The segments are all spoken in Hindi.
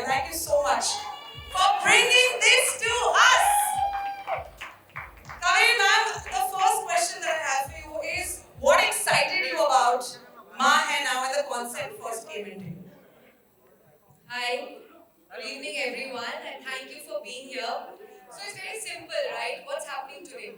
Kaveriya. Thank you so much for bringing this to us. Kaveri ma'am, the first question that I have for you is, what excited you about Ma Hai Now when the concept first came into you? Hi, good evening everyone, and thank you for being here. So it's very simple, right? What's happening today?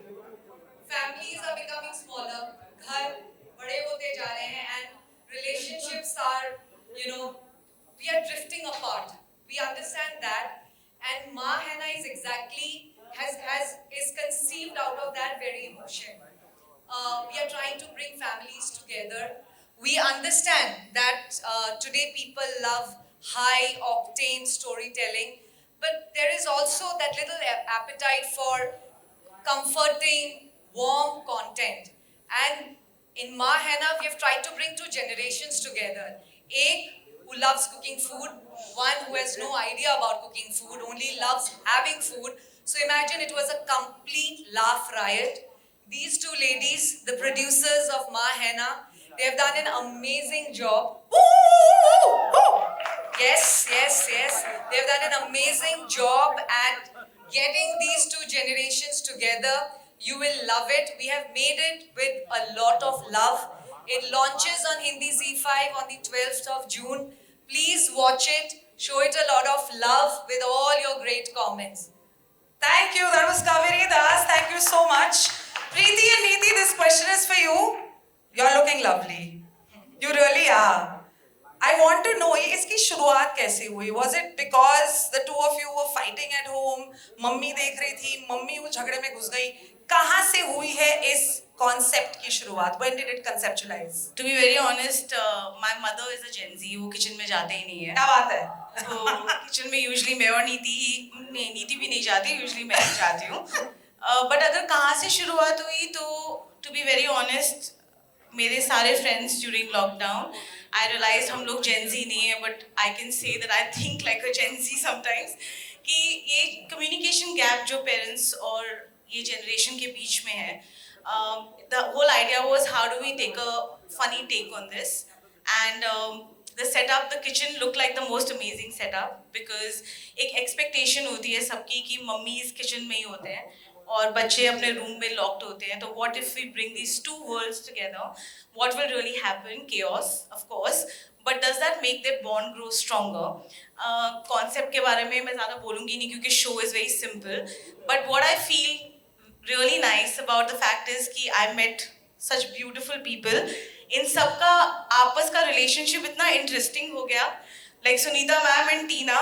Families are becoming smaller, घर बड़े होते जा रहे हैं, and relationships are, we are drifting apart. We understand that, and Ma Hena is exactly is conceived out of that very emotion. We are trying to bring families together. We understand that today people love high octane storytelling, but there is also that little appetite for comforting, warm content. And in Ma Hena, we have tried to bring two generations together. A who loves cooking food, one who has no idea about cooking food, only loves having food. So imagine it was a complete laugh riot. These two ladies, the producers of Ma Hena, they have done an amazing job. Yes, yes, yes. They've done an amazing job at getting these two generations together. You will love it. We have made it with a lot of love. It launches on Hindi Z5 on the 12th of June. Please watch it. Show it a lot of love with all your great comments. Thank you. That was Kaveri Das. Thank you so much. Preeti and Neeti, this question is for you. You're looking lovely. You really are. I want to know, ये इसकी शुरुआत कैसे हुई? Was it because the two of you were fighting at home? Mummy देख रही थी, मम्मी उस झगड़े में घुस गई. कहाँ से हुई है इस concept की शुरुआत? When did it conceptualize? To be very honest, my mother is a Gen Z. वो kitchen में जाते ही नहीं है. क्या बात है? So kitchen में usually मैं और नीति भी नहीं जाती. Usually मैं ही जाती हूँ. But अगर कहाँ से शुरुआत हुई तो to be very honest, मेरे सारे friends during lockdown, I realized हम लोग Gen Z नहीं है, but I can say that I think like a Gen Z sometimes. कि ये communication gap जो parents और ये generation के बीच में है, the whole idea was how do we take a funny take on this, and the setup, the kitchen looked like the most amazing setup because एक expectation होती है सबकी कि mummies kitchen में ही होते हैं और बच्चे अपने room में locked होते हैं. तो what if we bring these two worlds together? What will really happen? Chaos, of course. But does that make their bond grow stronger? Concept के बारे में मैं ज़्यादा बोलूँगी नहीं क्योंकि show is very simple. But what I feel really nice about the fact is कि I met such beautiful people. इन सबका आपस का relationship इतना interesting हो गया. Like Sunita ma'am and Tina,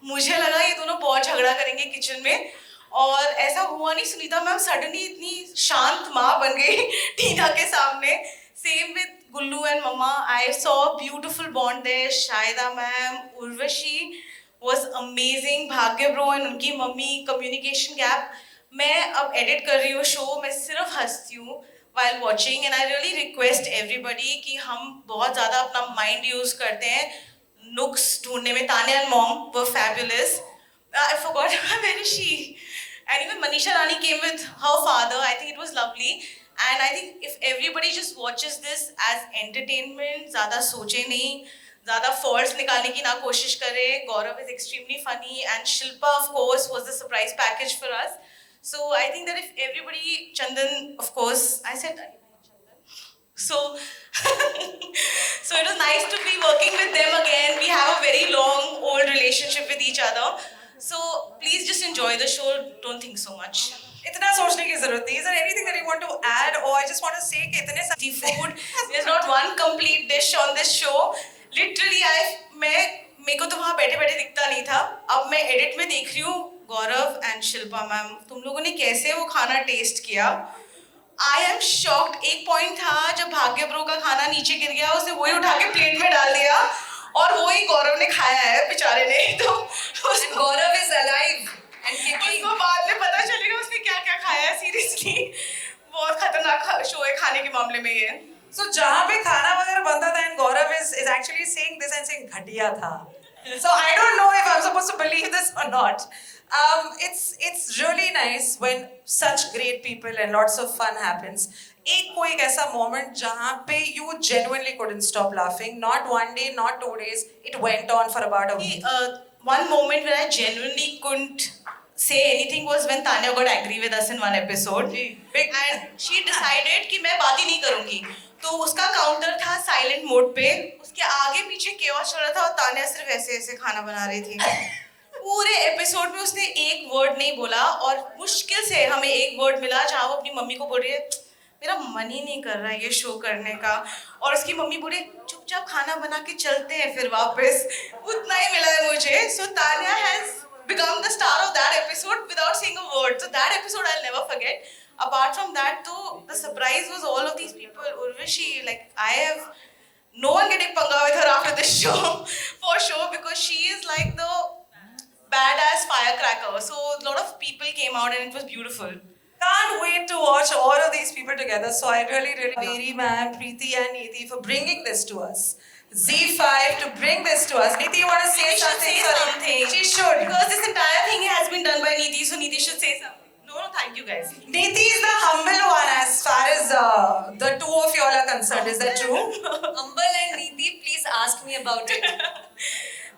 मुझे लगा ये दोनों बहुत झगड़ा करेंगे kitchen में और ऐसा हुआ नहीं. सुनीता मैम सडनली इतनी शांत माँ बन गई टीना के सामने. Same with Gullu and Mama. I saw a beautiful bond there. Shaida ma'am, Urvashi was amazing. Bhagya bro and उनकी मम्मी, communication gap. मैं अब edit कर रही हूँ show, मैं सिर्फ हंसती हूँ while watching, and I really request everybody कि हम बहुत ज़्यादा अपना mind use करते हैं nooks ढूंढने में. Tanya and mom were fabulous. I forgot where is she? And even Manisha Rani came with her father. I think it was lovely. And I think if everybody just watches this as entertainment, ज़्यादा सोचे नहीं, ज़्यादा faults निकालने की ना कोशिश करे. Gaurav is extremely funny, and Shilpa, of course, was the surprise package for us. So I think that if everybody, Chandan, of course, I said so. So it was nice to be working with them again. We have a very long, old relationship with each other. So please just enjoy the show. Don't think so much. इतना सोचने की जरूरत नहीं. Is there anything that you want to add, or I just want to say कि इतने The food, there's not one complete dish on this show. Literally, मेरे को तो वहाँ बैठे बैठे दिखता नहीं था. अब मैं edit में देख रही हूँ गौरव and Shilpa ma'am, तुम लोगों ने कैसे वो खाना taste किया? I am shocked. एक point था जब भाग्य ब्रो का खाना नीचे गिर गया, उसे वही उठा के प्लेट में डाल दिया और वही गौरव ने खाया है बेचारे ने. तो Gaurav is alive and kicking. उसको बाद में पता चलेगा उसने क्या क्या खाया है. सीरियसली बहुत खतरनाक शो है खाने के मामले में ये. So जहाँ पे खाना वगैरह बनता था, and Gaurav is actually saying this and saying घटिया था. So I don't know if I'm supposed to believe this or not. It's really nice when such great people and lots of fun happens. एक कोई एक ऐसा moment जहाँ पे you genuinely couldn't stop laughing. Not one day, not 2 days. It went on for about a week. one moment where I genuinely couldn't say anything was when Tanya got angry with us in one episode. And she decided कि मैं बात ही नहीं करूंगी. तो उसका काउंटर था साइलेंट मोड पे. उसके आगे पीछे केओस चल रहा था और तान्या सिर्फ ऐसे ऐसे खाना बना रही थी. पूरे एपिसोड में उसने एक वर्ड नहीं बोला और मुश्किल से हमें एक वर्ड मिला जहाँ वो अपनी मम्मी को बोल रही है मेरा मन ही नहीं कर रहा है ये शो करने का. और उसकी मम्मी बोले चुपचाप खाना बना के चलते हैं फिर वापस. उतना ही मिला है मुझे. So Tanya has become the star of that episode without saying a word. So that episode I'll never forget. Apart from that, though, the surprise was all of these people. Urvashi, like I have no one getting panga with her after this show for sure because she is like the badass firecracker. So a lot of people came out and it was beautiful. Can't wait to watch all of these people together. So I really, Kaveri ma'am, Preeti and Neeti for bringing this to us. Z5 to bring this to us. Neeti, you want to say Neeti should something? say something. She should. Because this entire thing has been done by Neeti, so Neeti should say something. No, thank you guys. Neeti is the humble one as far as the two of you all are concerned. Is that true? Humble and Neeti, please ask me about it.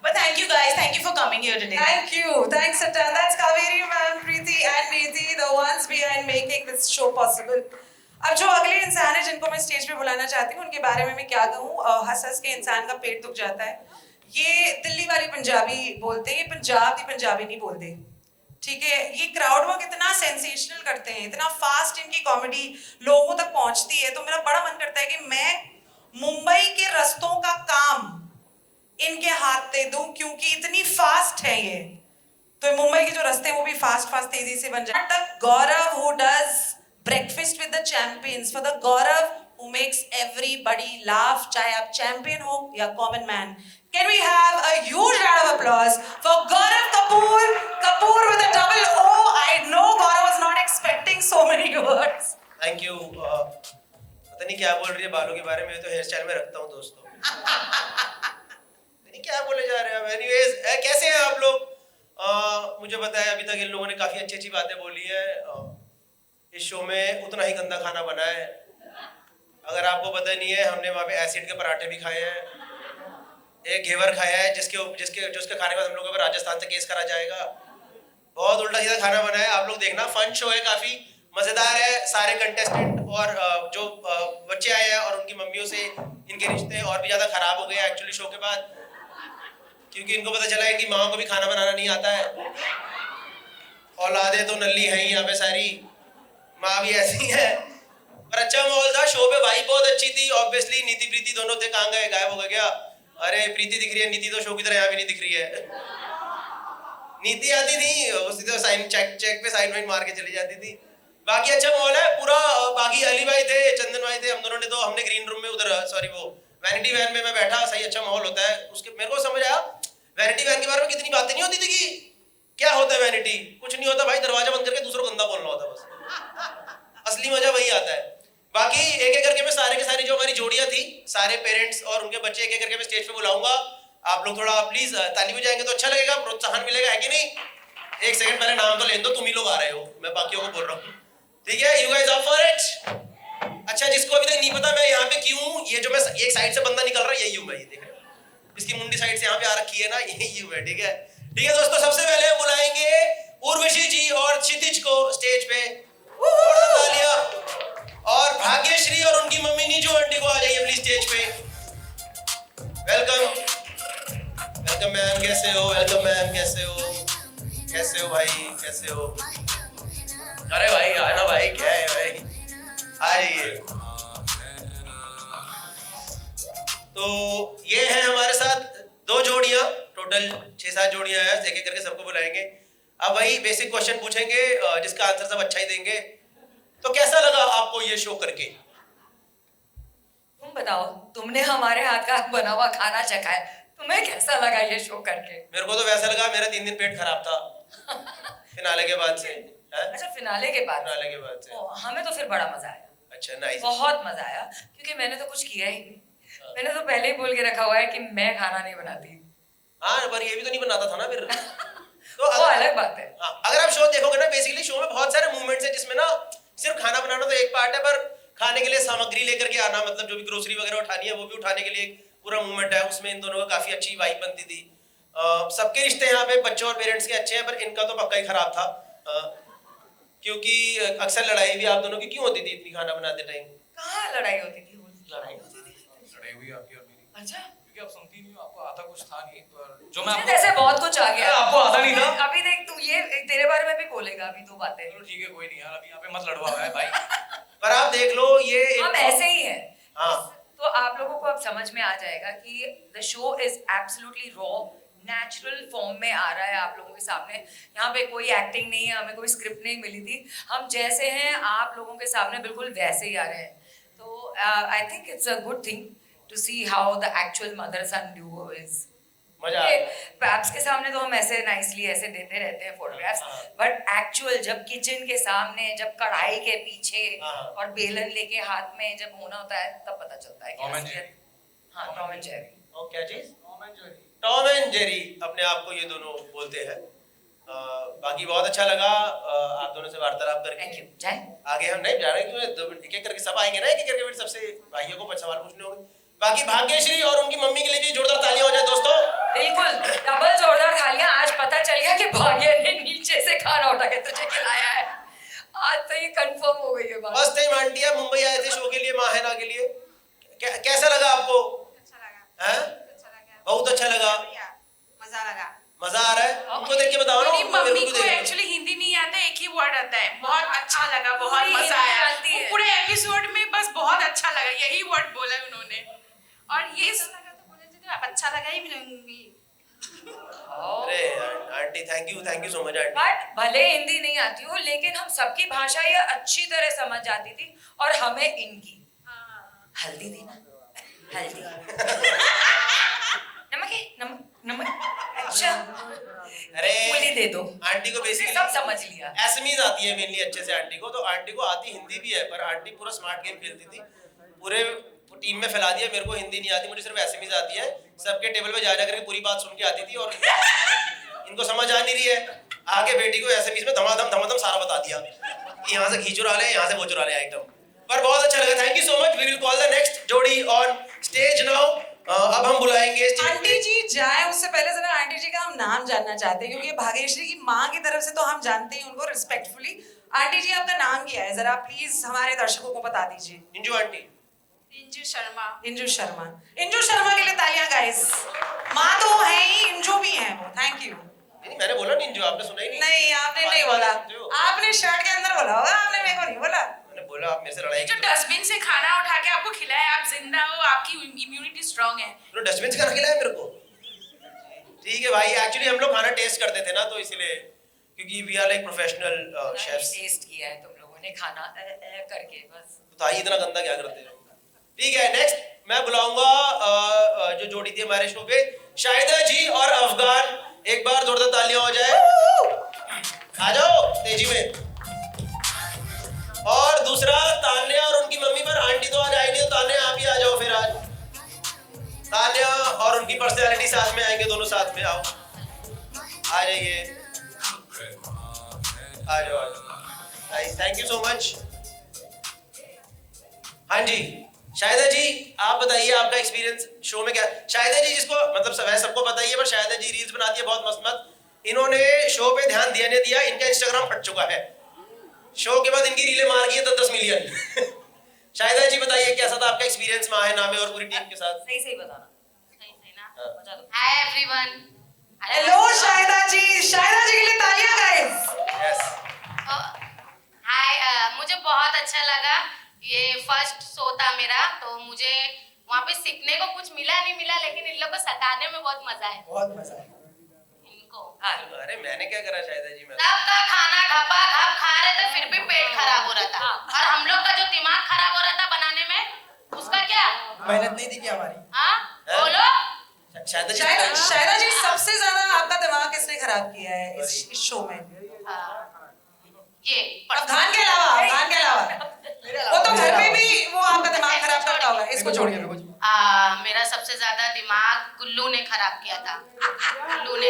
But thank you guys. Thank you for coming here today. Thank you. Thanks, Satan. That's Kaveri ma'am, Preeti and Neeti, the ones behind making this show possible. अब जो अगले इंसान है जिनको मैं स्टेज पे बुलाना चाहती हूँ उनके बारे में मैं क्या कहूँ. हंस हंस के इंसान का पेट दुख जाता है. ये दिल्ली वाली पंजाबी बोलते हैं. ये पंजाब की पंजाबी नहीं बोलते. ठीक है. ये क्राउड वर्क इतना सेंसेशनल करते हैं, इतना फास्ट इनकी कॉमेडी लोगों तक पहुंचती है. तो मेरा बड़ा मन करता है कि मैं मुंबई के रस्तों का काम इनके हाथ दे दूं क्योंकि इतनी फास्ट है ये. तो मुंबई के जो रास्ते हैं वो भी फास्ट तेजी से बन जाए. तक गौरव who does breakfast with the champions, for the Gaurav who makes everybody laugh, चाहे आप champion हो या common man. Can we have a huge round of applause for Gaurav Kapoor? Kapoor with a double O. I know Gaurav was not expecting so many words. Thank you. पता नहीं क्या बोल रही है बालों के बारे में. तो हेयर स्टाइल में रखता हूँ दोस्तों. नहीं क्या बोले जा रहे हैं. Anyways, कैसे हैं आप लोग? मुझे पता है अभी तक इन लोगों ने काफी अच्छी बातें बोली है. इस शो में उतना ही गंदा खाना बना है. अगर आपको पता नहीं है हमने वहाँ पे एसिड के पराठे भी खाए हैं. एक घेवर खाया है जिसके खाने के बाद हम लोगों पर राजस्थान से केस करा जाएगा. बहुत उल्टा सीधा खाना बना है. आप लोग देखना, फन शो है, काफी मजेदार है. सारे कंटेस्टेंट और जो बच्चे आए हैं और उनकी मम्मियों से इनके रिश्ते और भी ज्यादा खराब हो गए एक्चुअली शो के बाद, क्योंकि इनको पता चला है कि माँ को भी खाना बनाना नहीं आता है. औलादे तो नल्ली है यहाँ पे सारी, माँ भी ऐसी है. पर अच्छा माहौल था शो पे. वाइब बहुत अच्छी थी. ऑब्वियसली नीति प्रीति दोनों थे. कहाँ गए? गायब हो गया. अरे प्रीति दिख रही है, नीति तो शो की तरह यहाँ भी नहीं दिख रही है. नीति आती थी उसी तो साइन चेक पे साइन वाइन मार के चली जाती थी. बाकी अच्छा माहौल है पूरा. बाकी अली भाई थे, चंदन भाई थे, हम दोनों ने तो हमने ग्रीन रूम में उधर वो वैनिटी वैन में मैं बैठा. सही अच्छा माहौल होता है. उसके मेरे को समझ आया वैनिटी वैन के बारे में कितनी बातें नहीं होती थी कि क्या होता है वैनिटी. कुछ नहीं होता भाई, दरवाजा बंद करके दूसरों को गंदा बोलना होता है बस. असली मजा वही आता है. बाकी एक एक करके मैं सारे के सारी जो हमारी जोड़ियां थी, सारे पेरेंट्स और उनके बच्चे एक एक करके मैं स्टेज पे बुलाऊंगा. आप लोग थोड़ा प्लीज ताली बजाएंगे तो अच्छा लगेगा, प्रोत्साहन मिलेगा, है कि नहीं? एक सेकंड पहले नाम तो लेने दो. तुम ही लोग आ रहे हो, मैं बाकियों को बोल रहा हूँ. ठीक है, you guys up for it? अच्छा, जिसको अभी तक नहीं पता मैं यहाँ पे क्यों हूँ, ये जो मैं एक साइड से बंदा निकल रहा है यही हूँ मैं. ये देख रहे हो इसकी मुंडी साइड से यहाँ पे आ रखी है ना, यही हूँ मैं. ठीक है दोस्तों, सबसे पहले बुलाएंगे उर्वशी जी और क्षितिज को स्टेज पे. और भाग्यश्री और उनकी मम्मी नीजू आंटी को आ जाइए प्लीज स्टेज पे. Welcome ma'am. कैसे हो? Welcome ma'am. कैसे हो भाई? कैसे हो? अरे भाई आना भाई. क्या है भाई? आइए. तो ये है हमारे साथ दो जोड़ियां, टोटल 6-7 जोड़ियां हैं. एक एक करके सबको बुलाएंगे. अब वही बेसिक क्वेश्चन पूछेंगे जिसका आंसर सब अच्छा ही देंगे. तो कैसा लगा आपको ये शो करके? तुम बताओ, तुमने हमारे हाथ का बना हुआ खाना चखा है, तुम्हें कैसा लगा ये शो करके? मेरे को तो वैसा लगा, मेरा 3 दिन पेट खराब था फिनाले के बाद से. अच्छा, फिनाले के बाद से हमें तो फिर बड़ा मजा आया. अच्छा, नाइस. बहुत मजा आया क्योंकि मैंने तो कुछ किया ही नहीं. मैंने तो पहले ही बोल के रखा हुआ है कि मैं खाना नहीं बनाती. हाँ, पर ये भी तो नहीं बनाता था ना फिर. तो वो अलग बात है. अगर आप शो देखोगे ना, बेसिकली शो में बहुत सारे मूवमेंट्स हैं जिसमें ना सिर्फ खाना बनाना तो एक पार्ट है, पर खाने के लिए सामग्री लेकर के आना, मतलब जो भी ग्रोसरी वगैरह उठानी है वो भी उठाने के लिए पूरा मूवमेंट है. उसमें इन दोनों का काफी अच्छी वाइब बनती थी. सबके रिश्ते यहाँ पे बच्चों और पेरेंट्स के अच्छे हैं, पर इनका तो पक्का ही खराब था। क्योंकि अक्सर लड़ाई भी आप दोनों की क्यों होती थी इतनी खाना बनाते टाइम? कहाँ लड़ाई होती थी? लड़ाई होती थी? लड़ाई हुई आपकी और मेरी, अच्छा, क्योंकि आप सुनती नहीं हो, आपको आता कुछ था नहीं, पर जो मैं मुझे जैसे बहुत कुछ आ गया। आपको आता नहीं था। अभी देख तू ये तेरे बारे में भी बोलेगा अभी 2 बातें। चलो ठीक है, कोई नहीं यार, अभी यहाँ पे मत लड़वा हुआ है भाई। पर आप देख लो ये हम ऐसे ही हैं। हाँ। तो आप लोगों को अब समझ में आ जाएगा कि the show is absolutely raw, natural form में आ रहा है आप लोगों के सामने। यहाँ पे कोई एक्टिंग नहीं है, हमें कोई स्क्रिप्ट नहीं मिली थी। हम जैसे हैं आप लोगों के सामने बिल्कुल वैसे ही आ रहे हैं। तो I think it's a good thing to see how the actual mother son duo is. मजा आ गया। पैप्स के सामने तो हम ऐसे नाइसली ऐसे देते रहते हैं फोटोग्राफ्स, बट एक्चुअल जब किचन के सामने, जब कढ़ाई के पीछे और बेलन लेके हाथ में जब होना होता है, तब पता चलता है कि टॉम एंड असलियत- जेरी। हाँ, टॉम एंड जेरी। और क्या चीज? Tom and Jerry. Tom and Jerry अपने आप को ये दोनों बोलते हैं। बाकी बहुत अच्छा लगा आप दोनों से वार्तालाप करके। Thank you. जय। आगे हम नहीं जा रहे क्योंकि एक एक करके सब आएंगे ना, एक एक करके फिर सबसे भाइयों को 5 सवाल पूछने होंगे। बाकी भाग्यश्री और उनकी मम्मी के लिए भी जोरदार तालियां हो जाए दोस्तों। बिल्कुल डबल जोरदार तालियां। आज पता चल गया कि भाग्य ने नीचे से खाना उठा के तुझे खिलाया है। आज तो ये कंफर्म हो गई है बात। फर्स्ट टाइम आंटी आप मुंबई आए थे शो के लिए, माहिना के लिए। कैसा लगा आपको? अच्छा लगा। हैं? अच्छा लगा। बहुत अच्छा लगा। मजा लगा। मजा आ रहा है? उनको देख के बताओ ना। मेरी उनको मेरे मम्मी को को देख एक्चुअली हिंदी नहीं आता, एक ही वर्ड आता है। बहुत अच्छा लगा, बहुत पूरी मजा हिंदी आया। आती है। वो पूरे एपिसोड में बस बहुत अच्छा लगा, यही वर्ड बोला उन्होंने। और ये लगा तो बोले थे आप अच्छा लगा ही मिलूंगी। अरे aunty thank you so much aunty. But भले हिंदी नहीं आती हो, लेकिन हम सबकी भाषा ये अच्छी तरह समझ जाती थी। और हमें इनकी हल्दी देना, हल्दी नमक है, नमक नमक। अच्छा, अरे फूली दे दो। आंटी को उसने बेसिकली सब समझ लिया। एसएमईज आती है मेनली अच्छे से आंटी को। तो आंटी को आती हिंदी भी है, पर आंटी पूरा स्मार्ट गेम खेलती थी। पूरे टीम में फैला दिया, मेरे को हिंदी नहीं आती, मुझे सिर्फ एसएमईज आती है। सबके टेबल पे जा करके पूरी बात सुन के आती थी। और इनको समझ आ नहीं रही है, आगे बेटी को एसएमईज में धमाधम सारा बता दिया कि यहाँ से घी चुरा ले, यहाँ से वो चुरा ले आइटम। पर बहुत अच्छा लगा, thank you so much. We will call the next जोड़ी ऑन स्टेज नाउ। अब हम बुलाएंगे आंटी जी जाए उससे पहले जरा आंटी जी का हम नाम जानना चाहते हैं, क्योंकि भाग्यश्री की माँ की तरफ से तो हम जानते हैं उनको रिस्पेक्टफुली। आंटी जी आपका नाम क्या है, जरा प्लीज हमारे दर्शकों को बता दीजिए। इंजू आंटी। इंजू शर्मा। इंजू शर्मा। इंजू शर्मा के लिए तालियां गाइस। माँ तो है ही, इंजू भी है वो। Thank you. नहीं मैंने बोला नहीं इंजू, आपने सुना ही नहीं। नहीं आपने नहीं बोला, आपने शर्ट के अंदर बोला होगा, आपने मेरे को नहीं बोला। मैंने बोला आप मेरे से लड़ाई जो डस्टबिन से खाना उठा के आपको खिलाया, आप जिंदा हो, आपकी इम्यूनिटी स्ट्रांग है। तो डस्टबिन से खाना खिलाया मेरे को। ठीक है भाई, एक्चुअली हम लोग खाना टेस्ट करते थे ना, तो इसलिए, क्योंकि we are like professional chefs. Taste किया है तुम लोगों ने खाना करके बस। बताइए इतना गंदा क्या करते हो। ठीक है, नेक्स्ट मैं बुलाऊंगा जो जोड़ी थी हमारे शो पे, शाहिदा जी और अफगान। एक बार जोरदार तालियां हो जाए। आ जाओ तेजी में। और दूसरा तान्या और उनकी मम्मी, पर आंटी तो आज आई नहीं, तो तान्या आप ही आ जाओ फिर। आज तान्या और उनकी पर्सनैलिटी साथ में आएंगे, दोनों साथ में। आओ आ जाइए, आ जाओ। Thank you so much. हाँ जी शाहिदा जी, आप बताइए आपका एक्सपीरियंस शो में क्या। शाहिदा जी जिसको मतलब वह सबको पता ही है, पर शाहिदा जी रील्स बनाती है बहुत मस्त मस्त। इन्होंने शो पे ध्यान दिया नहीं दिया, इनका इंस्टाग्राम फट चुका है। शो के बाद इनकी रीलें मार गई है 10 मिलियन। शाहिदा जी बताइए कैसा था आपका एक्सपीरियंस माहिना में और पूरी टीम के साथ। सही बताना। सही ना। हाँ। बता दो। Hi everyone. हेलो शाहिदा जी, शाहिदा जी के लिए तालियां गाइस। यस। हाय, मुझे बहुत अच्छा लगा। ये फर्स्ट शो था मेरा, तो मुझे वहाँ पे सीखने को कुछ मिला नहीं मिला, लेकिन इन लोग को सताने में बहुत मजा है। बहुत मजा है इनको अरे मैंने क्या करा शाहिदा जी में? सबका खाना घपा घप खा रहे थे, फिर भी पेट खराब हो रहा था। और हम लोग का जो दिमाग खराब हो रहा था बनाने में, उसका क्या? मेहनत नहीं थी क्या हमारी? हाँ बोलो। शाहिदा जी शाहिदा जी सबसे ज्यादा आपका दिमाग किसने खराब किया है इस शो में? ये अफगान के अलावा वो तो घर में भी वो आपका दिमाग खराब करता होगा, इसको छोड़िए। मेरा सबसे ज्यादा दिमाग गुल्लू ने खराब किया था। गुल्लू ने,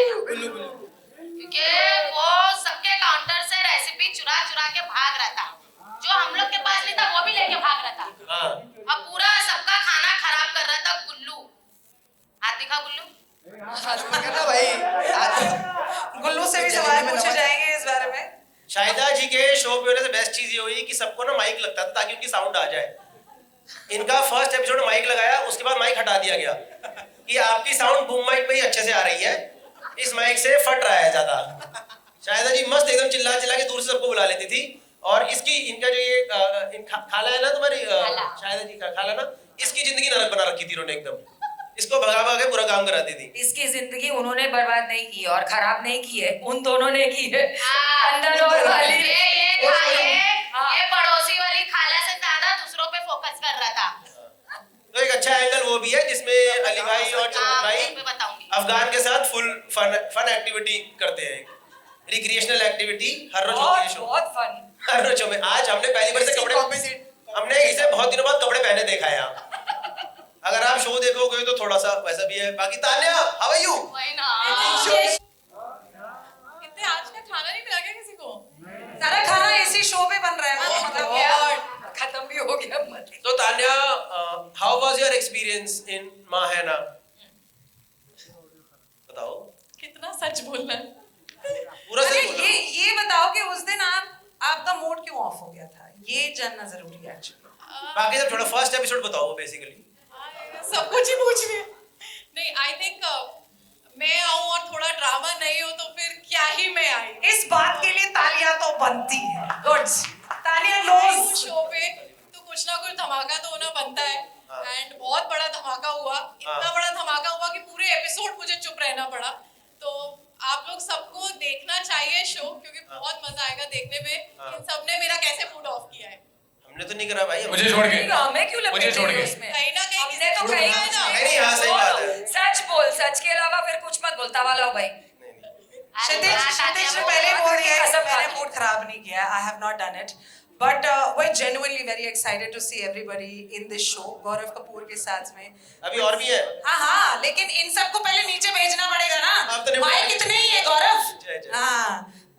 क्योंकि वो सबके काउंटर से रेसिपी चुरा चुरा के भाग रहा था। जो हम लोग के पास नहीं था वो भी लेके भाग रहा था। हाँ। अब पूरा सबका खाना खराब कर रहा था गुल्लू। हाथ दिखा गुल्लू। ना भाई, गुल्लू से भी सवाल पूछे जाएंगे इस बारे में। शाहिदा जी के शो पे होने से बेस्ट चीज ये हुई कि सबको ना माइक लगता था ताकि उनकी साउंड आ जाए। इनका फर्स्ट एपिसोड में माइक लगाया, उसके बाद माइक हटा दिया गया कि आपकी साउंड बूम माइक में ही अच्छे से आ रही है, इस माइक से फट रहा है ज्यादा। शाहिदा जी मस्त एकदम चिल्ला चिल्ला के दूर से सबको बुला लेती थी। और इसकी इनका जो ये खाला है ना तुम्हारी शाहिदा जी का खाला ना, इसकी जिंदगी नरक बना रखी थी इन्होंने एकदम। इसको भगा भगा के पूरा काम कराती थी। इसकी जिंदगी उन्होंने बर्बाद नहीं की और खराब नहीं की है, उन दोनों ने की है। अंदर और वाली ये पड़ोसी वाली खाला से ज्यादा दूसरों पे फोकस कर रहा था। तो एक अच्छा एंगल वो भी है जिसमें अली भाई और चमन भाई बताऊंगी अफगान के साथ फुल फन एक्टिविटी करते हैं, रिक्रिएशनल एक्टिविटी हर रोज होती है शो। बहुत फन। हर रोज में आज हमने पहली बार से कपड़े हमने इसे बहुत दिनों बाद कपड़े पहने देखा है यहाँ। अगर आप शो देखोगे तो थोड़ा सा वैसा भी है। बाकी तान्या हाउ आर यू? वही ना। इतने आज का खाना नहीं मिला क्या किसी को? सारा खाना इसी शो पे बन रहा है ना, मतलब यार खत्म भी हो गया मत। तो Tanya how was your experience in माँ है ना? बताओ। कितना सच बोलना है। पूरा अरे सही बोलो। ये बताओ कि उस दिन आपका मूड क्यों ऑफ हो गया था, ये जानना जरूरी है एक्चुअली। बाकी सब थोड़ा फर्स्ट एपिसोड बताओ बेसिकली। सब कुछ ही पूछ रही है। नहीं, आई थिंक मैं आऊं और थोड़ा ड्रामा नहीं हो तो फिर क्या ही मैं आई। इस बात के लिए तालियां तो बनती है। गुड। तालियां आई नोज। हूं शो पे तो कुछ ना कुछ धमाका तो होना बनता है। एंड बहुत बड़ा धमाका हुआ, इतना बड़ा धमाका हुआ कि पूरे एपिसोड मुझे चुप रहना पड़ा। तो आप लोग सबको देखना चाहिए शो, क्योंकि बहुत मजा आएगा देखने में। इन सबने मेरा कैसे मूड ऑफ किया है। हमने तो नहीं करा भाई। मुझे छोड़ के। हमें क्यों लगता मुझे छोड़ के। उसमें? कहीं ना कहीं हमने तो कहीं है ना। नहीं हाँ सही बात है। सच बोल, सच के अलावा फिर कुछ मत बोलता वाला हो भाई। क्षितिज ने पहले बोल दिया है कि मैंने मूड खराब नहीं किया। I have not done it, but we're genuinely very excited to see everybody in this show. गौरव कपूर के साथ में अभी और भी है। हाँ, लेकिन इन सबको पहले नीचे भेजना पड़ेगा आप तो ना। नहीं भाई बोले। कितने ही है गौरव। जय। हाँ,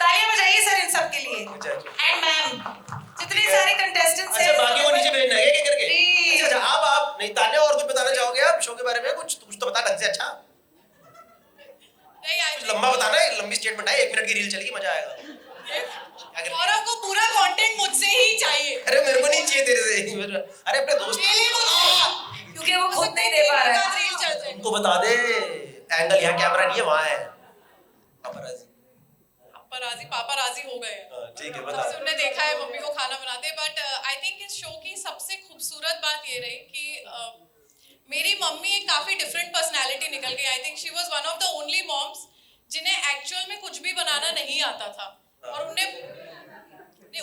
तालियां बजाइए सर इन सब के लिए। जय। एंड मैम, जितने सारे कंटेस्टेंट्स अच्छा बाकी को नीचे भेजना है क्या करके? Please. अच्छा आप नहीं तान्या और कुछ बताना चाहोगे आप शो के बारे में? कुछ तो बता ढंग से। अच्छा नहीं, आई कुछ लंबा बताना है, लंबी स्टेटमेंट है, 1 मिनट की रील चलेगी, मजा आएगा। गौरव को पूरा कंटेंट मुझसे ही चाहिए। अरे मेरे को नहीं चाहिए तेरे से। अरे अपने दोस्त क्योंकि वो खुद नहीं दे पा रहा है। रील चल जाए। उनको बता दे एंगल यहाँ कैमरा नहीं है, वहाँ है। पापराजी। पापराजी हो गए हैं। ठीक है तब बता। से उन्होंने देखा है मम्मी को खाना बनाते। बट आई थिंक इस शो की सबसे खूबसूरत बात ये रही कि मेरी मम्मी एक काफी डिफरेंट पर्सनालिटी निकल गई। I think she was one of the only moms जिन्हें एक्चुअल में कुछ भी बनाना नहीं आता था, और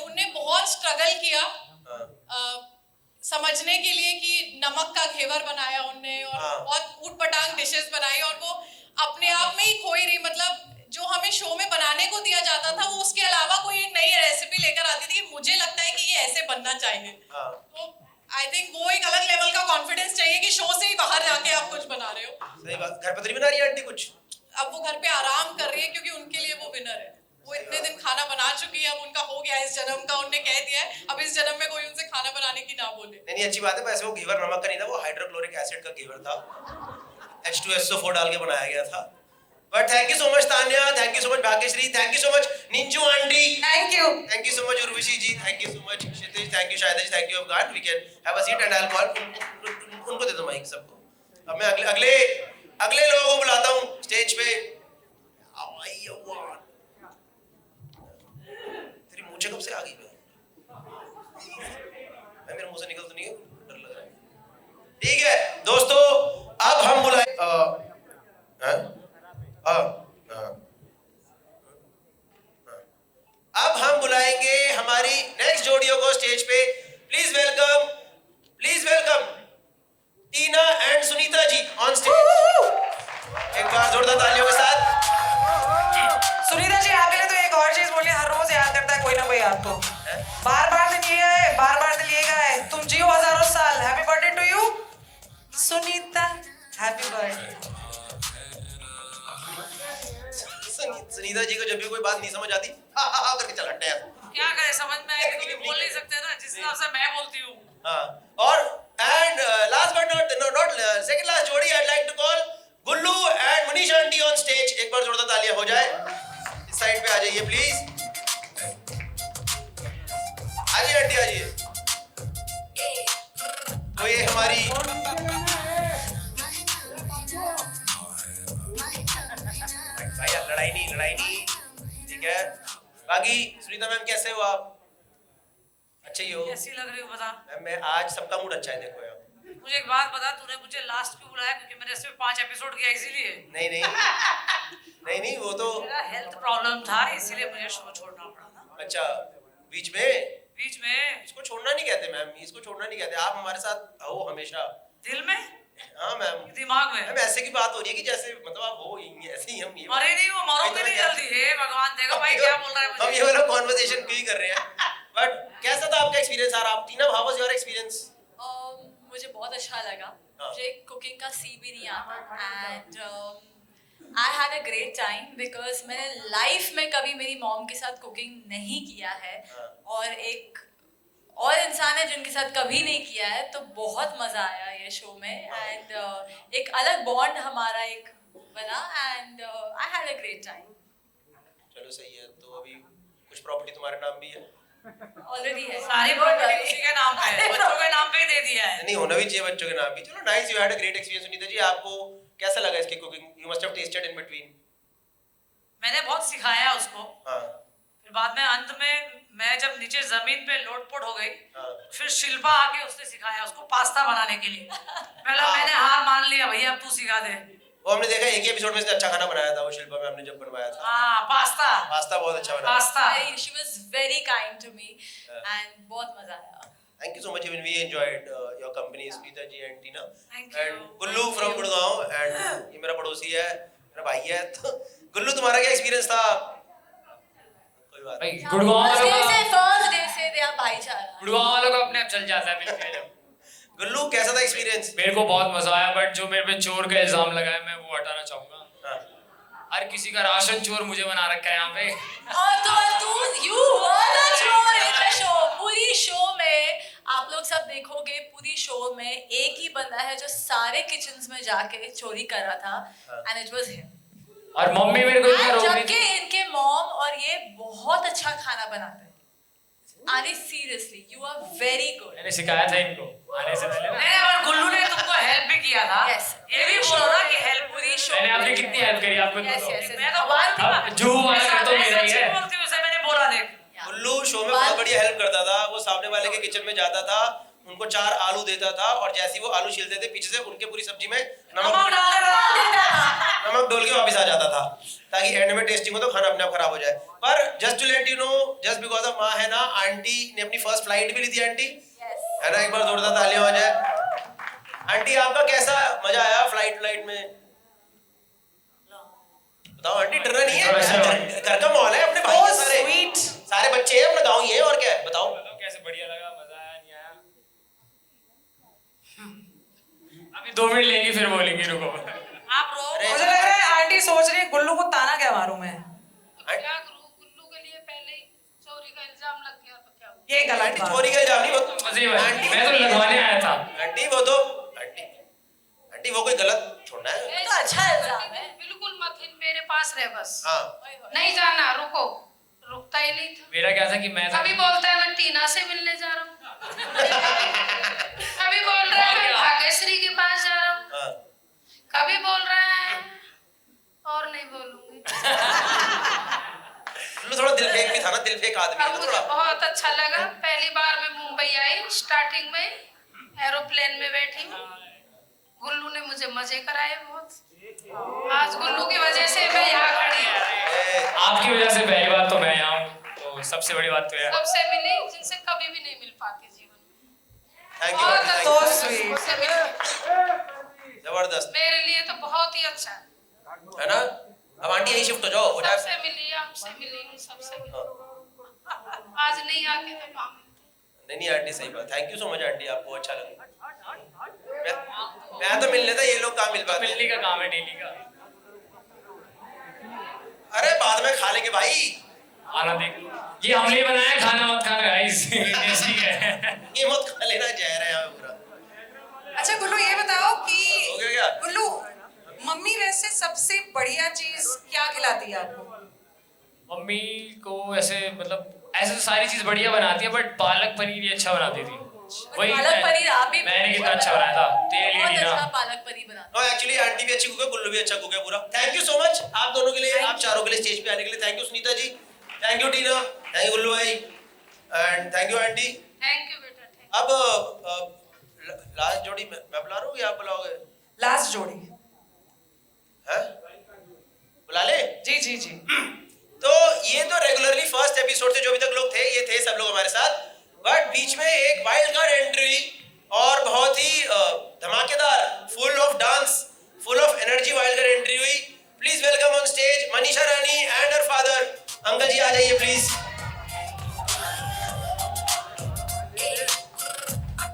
उन्हें बहुत स्ट्रगल किया समझने के लिए कि नमक का घेवर बनाया उनने, और बहुत ऊटपटांग डिशेस बनाई, और वो अपने आप में ही खोई रही। मतलब जो हमें शो में बनाने को दिया जाता था वो उसके अलावा कोई एक नई रेसिपी लेकर आती थी। मुझे लगता है कि ये ऐसे बनना चाहिए। तो आई थिंक वो एक अलग लेवल का कॉन्फिडेंस चाहिए कि शो से ही बाहर जाके आप कुछ बना रहे हो। सही बात। घर पे तो नहीं बना रही है आंटी कुछ? अब वो घर पे आराम कर रही है क्योंकि उनके लिए वो विनर है। वो इतने दिन खाना बना चुकी है, अब उनका हो गया इस जन्म का। उन्होंने कह दिया है अब इस जन्म में कोई उनसे खाना बनाने की ना बोले। नहीं अच्छी बात है। वैसे वो घेवर नमक का नहीं था, वो हाइड्रोक्लोरिक एसिड का घेवर था, H2SO4 डाल के बनाया गया था। But thank you so much Tanya, thank you so much Bhagyashree, thank you so much Ninju aunty, thank you so much Urvashi ji, thank you so much Kshitij, thank you Shahida ji, thank you Afghan. We can have a seat and I will call उनको दे दो माइक सबको। अब मैं अगले लोगों को बुलाता हूँ स्टेज पे। तेरी मूंछें कब से आ गई? मेरे मुंह से निकल तो नहीं है, डर लग रहा है। ठीक है दोस्तों, अब हम अब हम बुलाएंगे हमारी नेक्स्ट जोड़ियों को स्टेज पे। Please welcome Tina and Sunita ji on stage. एक बार जोरदार तालियों के साथ। सुनीता जी आपके लिए तो एक और चीज बोलिए, हर रोज याद करता है कोई ना कोई आपको। बार बार दिल ये है, बार बार दिल ये है, तुम जियो हजारों साल। Happy birthday to you Sunita, happy birthday. Sunita ji को जब भी कोई बात नहीं समझ आती हा करके चल हटते हैं। क्या करें, समझ में आए तो बोल नहीं सकते ना, जिस हिसाब से मैं बोलती हूँ। हाँ, और and last but not second last जोड़ी I like to call Gullu and Manisha aunty on stage, एक बार जोरदार तालियां हो जाए। इस साइड पे आ जाइए प्लीज। आइए आंटी आइए। तो ये हमारी भाई लड़ाई नहीं, ठीक है। बाकी सुनीता मैम कैसे हो आप? अच्छे ही हो? कैसी लग रही हो बता? मैम मैं आज सबका मूड अच्छा है, देखो यार। मुझे एक बात बता, तूने मुझे लास्ट क्यों बुलाया? क्योंकि मैंने सिर्फ 5 एपिसोड किया इसीलिए? नहीं वो तो मेरा हेल्थ प्रॉब्लम था इसीलिए मुझे शो छोड़ना पड़ा था। अच्छा, बीच में इसको छोड़ना नहीं कहते मैम, इसको छोड़ना नहीं कहते। आप हमारे साथ हो हमेशा। दिल में? हाँ मैम। दिमाग में? मैम ऐसे की बात हो रही है कि जैसे मतलब आप हो ऐसे ही हम ये मरे नहीं हो, मरोगे नहीं जल्दी। हे भगवान, देखो भाई क्या बोल रहा है मुझे। हम ये वाला कॉन्वर्सेशन क्यों कर रहे हैं? बट कैसा था आपका एक्सपीरियंस? आप टीना, हाउ वाज योर एक्सपीरियंस? मुझे बहुत अच्छा लगा। हाँ। मुझे कुकिंग का सी भी नहीं आता and I had a great time because मैंने लाइफ में कभी मेरी मॉम के साथ कुकिंग नहीं किया है हाँ। और एक और इंसान है जिनके साथ कभी नहीं किया है, तो बहुत मज़ा आया ये शो में एंड एक अलग बॉन्ड हमारा एक बना and I had a great time. चलो सही है। तो अभी कुछ प्रॉपर्टी तुम्हारे नाम भी है? ऑलरेडी है, सारी प्रॉपर्टी उसी के नाम पे है, बच्चों के नाम पे ही दे दिया है। नहीं, होना भी चाहिए बच्चों के नाम भी। चलो nice, you had a great experience. Sunita ji आपको कैसा लगा इसकी cooking? You must have tasted in between. मैंने बहुत सिखाया उसको। हाँ फिर बाद में अंत में मैं जब नीचे जमीन पे लोटपोट हो गई, हाँ। फिर शिल्पा आके उसने सिखाया उसको पास्ता बनाने के लिए। पहला मैंने हार मान लिया, भैया अब तू सिखा दे। वो हमने देखा एक ही एपिसोड में इसने अच्छा खाना बनाया था, वो शिल्पा मैम ने जब बनवाया था। हाँ, पास्ता बहुत अच्छा बनाया। Pasta. She was very kind to me and बहुत मज़ा आया। Thank you so much. Even we enjoyed your company, Smita ji and Tina. Thank you. And Gullu from Gurgaon and ये मेरा पड़ोसी है, मेरा भाई है। तो गुल्लू तुम्हारा क्या एक्सपीरियंस था? कोई बात भाई नहीं। फर्स्ट डे से दे भाईचारा। गुड़गांव वालों का अपने आप चल जाता है बिल्कुल। गुल्लू कैसा था एक्सपीरियंस? मेरे को बहुत मजा आया, बट जो मेरे पे चोर का इल्जाम लगा है मैं वो हटाना चाहूंगा। हाँ। हर किसी का राशन चोर मुझे बना रखा है यहाँ पे। और तो you were the chore in the show। पूरी शो में आप लोग सब देखोगे, पूरी शो में एक ही बंदा है जो सारे किचन्स में जाके चोरी कर रहा था एंड इट वाज हिम। और मम्मी मेरे को इतना रोक रही जबकि थी। इनके मॉम और ये बहुत अच्छा खाना बनाते हैं। आने seriously you are very good. मैंने सिखाया था इनको आने से पहले ना। नहीं, और गुल्लू ने तुमको हेल्प भी किया था। Yes. ये भी बोलो ना कि हेल्प पूरी शो मैंने आपकी कितनी हेल्प करी आपको? Yes, yes, yes. मैं तो बोलती हूँ। अब जो हुआ है तो मेरा ही है। बोलती हूँ उसे, मैंने बोला देख। गुल्लू शो में बहुत बढ़िया हेल्प करता था। वो सामने वाले के किचन में जाता था, उनको 4 आलू देता था और जैसे ही वो आलू छीलते थे पीछे से उनके पूरी सब्जी में नमक डाल देता। नमक डोल के वापस आ जाता था ताकि एंड में टेस्टिंग हो तो खाना अपने आप खराब हो जाए। पर just to let you know, just because of माँ है ना, आंटी ने अपनी फर्स्ट फ्लाइट भी ली थी। आंटी है ना, एक बार जोरदार तालियां हो जाए। आंटी आपका कैसा मजा आया फ्लाइट में? बताओ आंटी, डरना नहीं है, घर का माहौल है, अपने भाई हैं सारे, सारे बच्चे हैं, अपना गाँव ही है, और क्या है बताओ। कैसे बढ़िया लगा, मजा आया नहीं आया? अभी 2 मिनट लेंगे फिर बोलेंगे, रुको। आप रो। मुझे लग रहा है आंटी सोच रही है गुल्लू को ताना क्या मारूं मैं। क्या करूं? गुल्लू के लिए पहले ही चोरी का इल्जाम लग गया तो क्या हुआ? ये गलत आंटी बात। चोरी का इल्जाम नहीं, वो मजे भाई, मैं तो लगवाने आया था। आंटी वो तो आंटी वो कोई गलत थोड़ा है। तो अच्छा इल्जाम है। बिल्कुल मत इन मेरे पास रह बस। हाँ नहीं जाना, रुको। रुकता ही नहीं था। मेरा क्या था कि मैं कभी बोलता है मैं टीना से मिलने जा रहा हूँ, कभी बोल रहा है मैं भाग्यश्री के पास जा रहा हूँ, हाँ। कभी बोल रहा है और नहीं बोलूंगी। थोड़ा दिल फेंक भी था ना, दिल फेंक आदमी है अब ना मुझे थोड़ा। बहुत अच्छा लगा। पहली बार मैं मुंबई आई, स्टार्टिंग में एरोप्लेन में बैठी हूँ। गुल्लू ने मुझे मजे कराए बहुत। आज गुल्लू की वजह से मैं यहाँ खड़ी हूँ। आपकी वजह से पहली बात तो मैं यहाँ हूँ, तो सबसे बड़ी बात तो है। सबसे मिली जिनसे कभी भी नहीं मिल पाती जीवन में। थैंक यू बहुत आंटी, so थैंक sweet. उससे मिली। यू। जबरदस्त मेरे लिए तो बहुत ही अच्छा है। है ना। अब आंटी यहीं शिफ्ट हो जाओ, हो जाए। सबसे मिली, आपसे मिली हूँ, सबसे मिली। आज नहीं आती तो काम नहीं आंटी सही बात। Thank you so much aunty, आपको अच्छा लगा। मैं तो मिल लेता, ये लोग कहाँ मिल पाते हैं। मिलने का काम है डेली का। अरे बाद में खा लेंगे भाई। आना देख, ये हमने बनाया, खाना मत खाना गाइस। टेस्टी है। ये मत खा लेना, जहर है यहाँ पूरा। अच्छा गुल्लू ये बताओ कि हो गया क्या? गुल्लू मम्मी से सबसे बढ़िया चीज क्या खिलाती है आपको? मम्मी को ऐसे मतलब ऐसे तो सारी चीज बढ़िया बनाती है, बट पालक पनीर ही अच्छा बनाती थी। वही पालक पनीर आप भी मैंने कितना अच्छा बनाया था, तेल बहुत ही नहीं अच्छा ना। पालक पनीर बनाते नो एक्चुअली आंटी भी अच्छी कुक है, गुल्लू भी अच्छा कुक है पूरा। थैंक यू सो मच आप दोनों के लिए, आप चारों के लिए स्टेज पे आने के लिए। Thank you Sunita ji, thank you Tina, thank you Gullu भाई and thank you aunty. Thank you बेटा। अब लास्ट जोड़ी मैं बुला रहा हूँ या आप बुलाओगे? लास्ट जोड़ी। हैं? बुला ले? जी जी जी। तो ये तो रेगुलरली फर्स्ट एपिसोड से जो अभी तक लोग थे, ये थे सब लोग हमारे साथ, बट बीच में एक वाइल्ड कार्ड एंट्री और बहुत ही धमाकेदार, full of dance, full of energy wild card entry हुई। Please welcome on stage Manisha Rani and her father. Uncle ji आ जाइए प्लीज।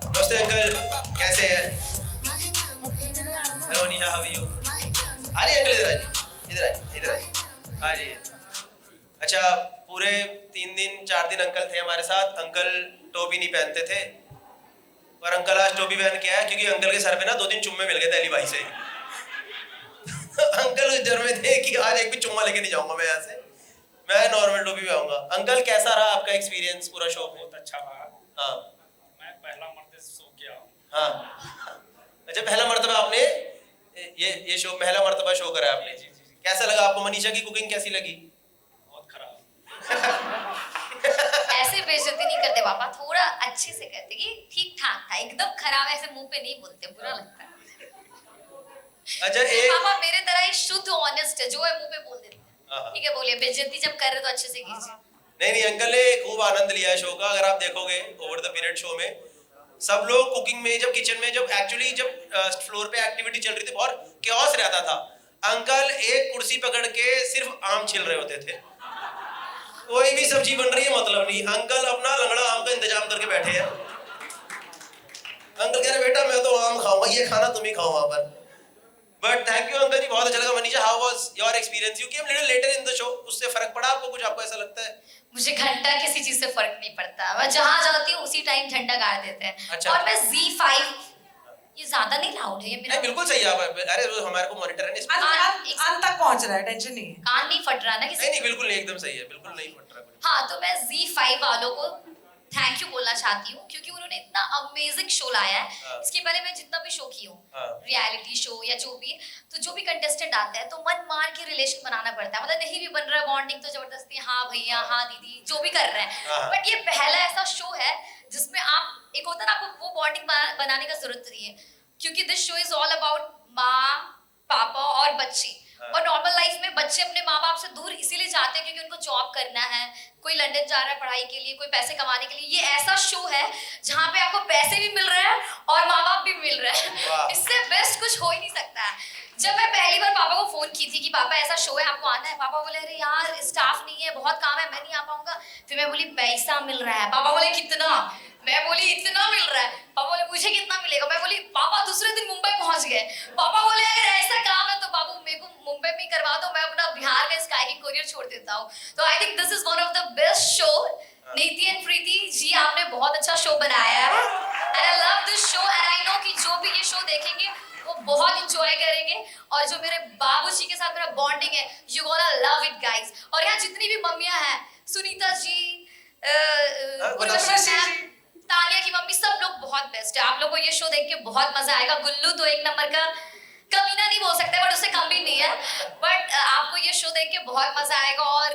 नमस्ते अंकल, कैसे हैं? Hello Manisha, how are you? आ जाइए अंकल, इधर आइए, इधर आइए, इधर आइए, आ जाइए। अच्छा, पूरे 3 दिन 4 दिन अंकल थे हमारे साथ। अंकल टोपी नहीं पहनते थे, और अंकल आज टोपी पहन के आया क्योंकि अंकल के सर पे ना 2 दिन चुम्मे मिल गए थे अली भाई से। अंकल उस डर में थे कि आज एक भी चुम्मा लेके नहीं जाऊंगा मैं यहाँ से, मैं नॉर्मल टोपी में आऊंगा। अंकल कैसा रहा आपका एक्सपीरियंस पूरा शो में? बहुत अच्छा रहा। हाँ मैं पहला मर्द शो किया। हाँ, अच्छा पहला मर्तबा आपने ये शो, पहला मर्तबा शो करा आपने। जी। कैसा लगा आपको? मनीषा की कुकिंग कैसी लगी? बहुत खराब। ऐसे बेइज्जती नहीं करते पापा, थोड़ा अच्छे से कहते कि ठीक ठाक था, एकदम खराब ऐसे मुंह पे नहीं बोलते, बुरा लगता है। अच्छा एक पापा मेरे तरह ही शुद्ध ऑनेस्ट है, जो है मुंह पे बोल देते हाँ। हैं। ठीक है बोलिए, बेइज्जती जब कर रहे तो अच्छे से कीजिए। नहीं अंकल ने खूब आनंद लिया है शो का। अगर आप देखोगे ओवर द पीरियड शो में सब लोग कुकिंग में, जब किचन में, जब एक्चुअली जब फ्लोर पे एक्टिविटी चल रही थी बहुत केओस रहता था, अंकल एक कुर्सी पकड़ के सिर्फ आम छिल रहे होते थे। कोई भी सब्जी बन रही है मतलब नहीं, अंकल अपना लंगड़ा आम का इंतजाम करके बैठे हैं। अंकल कह रहे बेटा मैं तो आम खाऊंगा, ये खाना तुम ही खाओ वहां पर। But thank you uncle ji, बहुत अच्छा लगा। Manisha, how was your experience? You came little letter in the show, उससे फर्क पड़ा आपको कुछ? आपको ऐसा लगता है? मुझे घंटा किसी चीज से फर्क नहीं पड़ता, मैं जहाँ जाती हूँ उसी टाइम झंडा गाड़ देते हैं। अच्छा। और मैं Z5, ये ज्यादा नहीं लाउड है ये मेरा? नहीं बिल्कुल सही है आप, अरे वो हमारे को मॉनिटर है ना इसमें। अंत तक पहुंच रहा है, टेंशन नहीं है। कान नहीं फट रहा ना किसी? नहीं बिल्कुल नहीं, एकदम सही है, बिल्कुल नहीं फट रहा कुछ। हाँ, तो मैं Z5 वालों को थैंक यू बोलना चाहती हूँ क्योंकि उन्होंने इतना अमेजिंग शो लाया है। हाँ। इसके पहले मैं जितना भी शो की हूँ, हाँ। रियलिटी शो या जो भी, तो जो भी कंटेस्टेंट आता है तो मन मार के रिलेशन बनाना पड़ता है। मतलब नहीं भी बन रहा है बॉन्डिंग तो जबरदस्ती हाँ भैया हाँ दीदी जो भी कर रहे हैं, हाँ। बट ये पहला ऐसा शो है जिसमें आप एक होता है ना, आपको वो बॉन्डिंग बनाने का जरूरत नहीं है क्योंकि this show is all about माँ पापा और बच्चे। और नॉर्मल लाइफ में बच्चे अपने माँ बाप से दूर इसीलिए जाते हैं क्योंकि उनको जॉब करना है, कोई लंदन जा रहा है पढ़ाई के लिए, कोई पैसे कमाने के लिए। ये ऐसा शो है जहाँ पे आपको पैसे भी मिल रहे हैं और माँ बाप भी मिल रहे हैं। इससे बेस्ट कुछ हो ही नहीं सकता है। जब मैं पहली बार पापा को फोन की थी कि पापा ऐसा शो है आपको आना है, पापा बोले अरे यार स्टाफ नहीं है, बहुत काम है, मैं नहीं आ पाऊंगा। फिर मैं बोली पैसा मिल रहा है, पापा बोले कितना? मैं बोली इतना मिल रहा है। पापा बोले मुझे कितना मिलेगा? मैं बोली पापा दूसरे दिन मुंबई पहुंच गए। पापा बोले अगर ऐसा काम है तो बाबू मेरे को मुंबई में करवा दो, मैं अपना बिहार का स्काई की कोरियर छोड़ देता हूँ। तो I think this is one of the best show. नीति एंड प्रीति जी आपने बहुत अच्छा शो बनाया है and I love this show and I know कि जो भी ये शो देखेंगे वो बहुत इंजॉय करेंगे। और जो मेरे बाबूजी के साथ मेरा बॉन्डिंग है, you gonna love it guys. और यहाँ जितनी भी मम्मियाँ हैं, सुनीता जी, उर्वशी मैम, तानिया की मम्मी, सब लोग बहुत बेस्ट है। आप लोगों को ये शो देख के बहुत मजा आएगा। गुल्लू तो एक नंबर का कमीना नहीं बोल सकते बट उससे कम भी नहीं है, बट आपको ये शो देख के बहुत मजा आएगा। और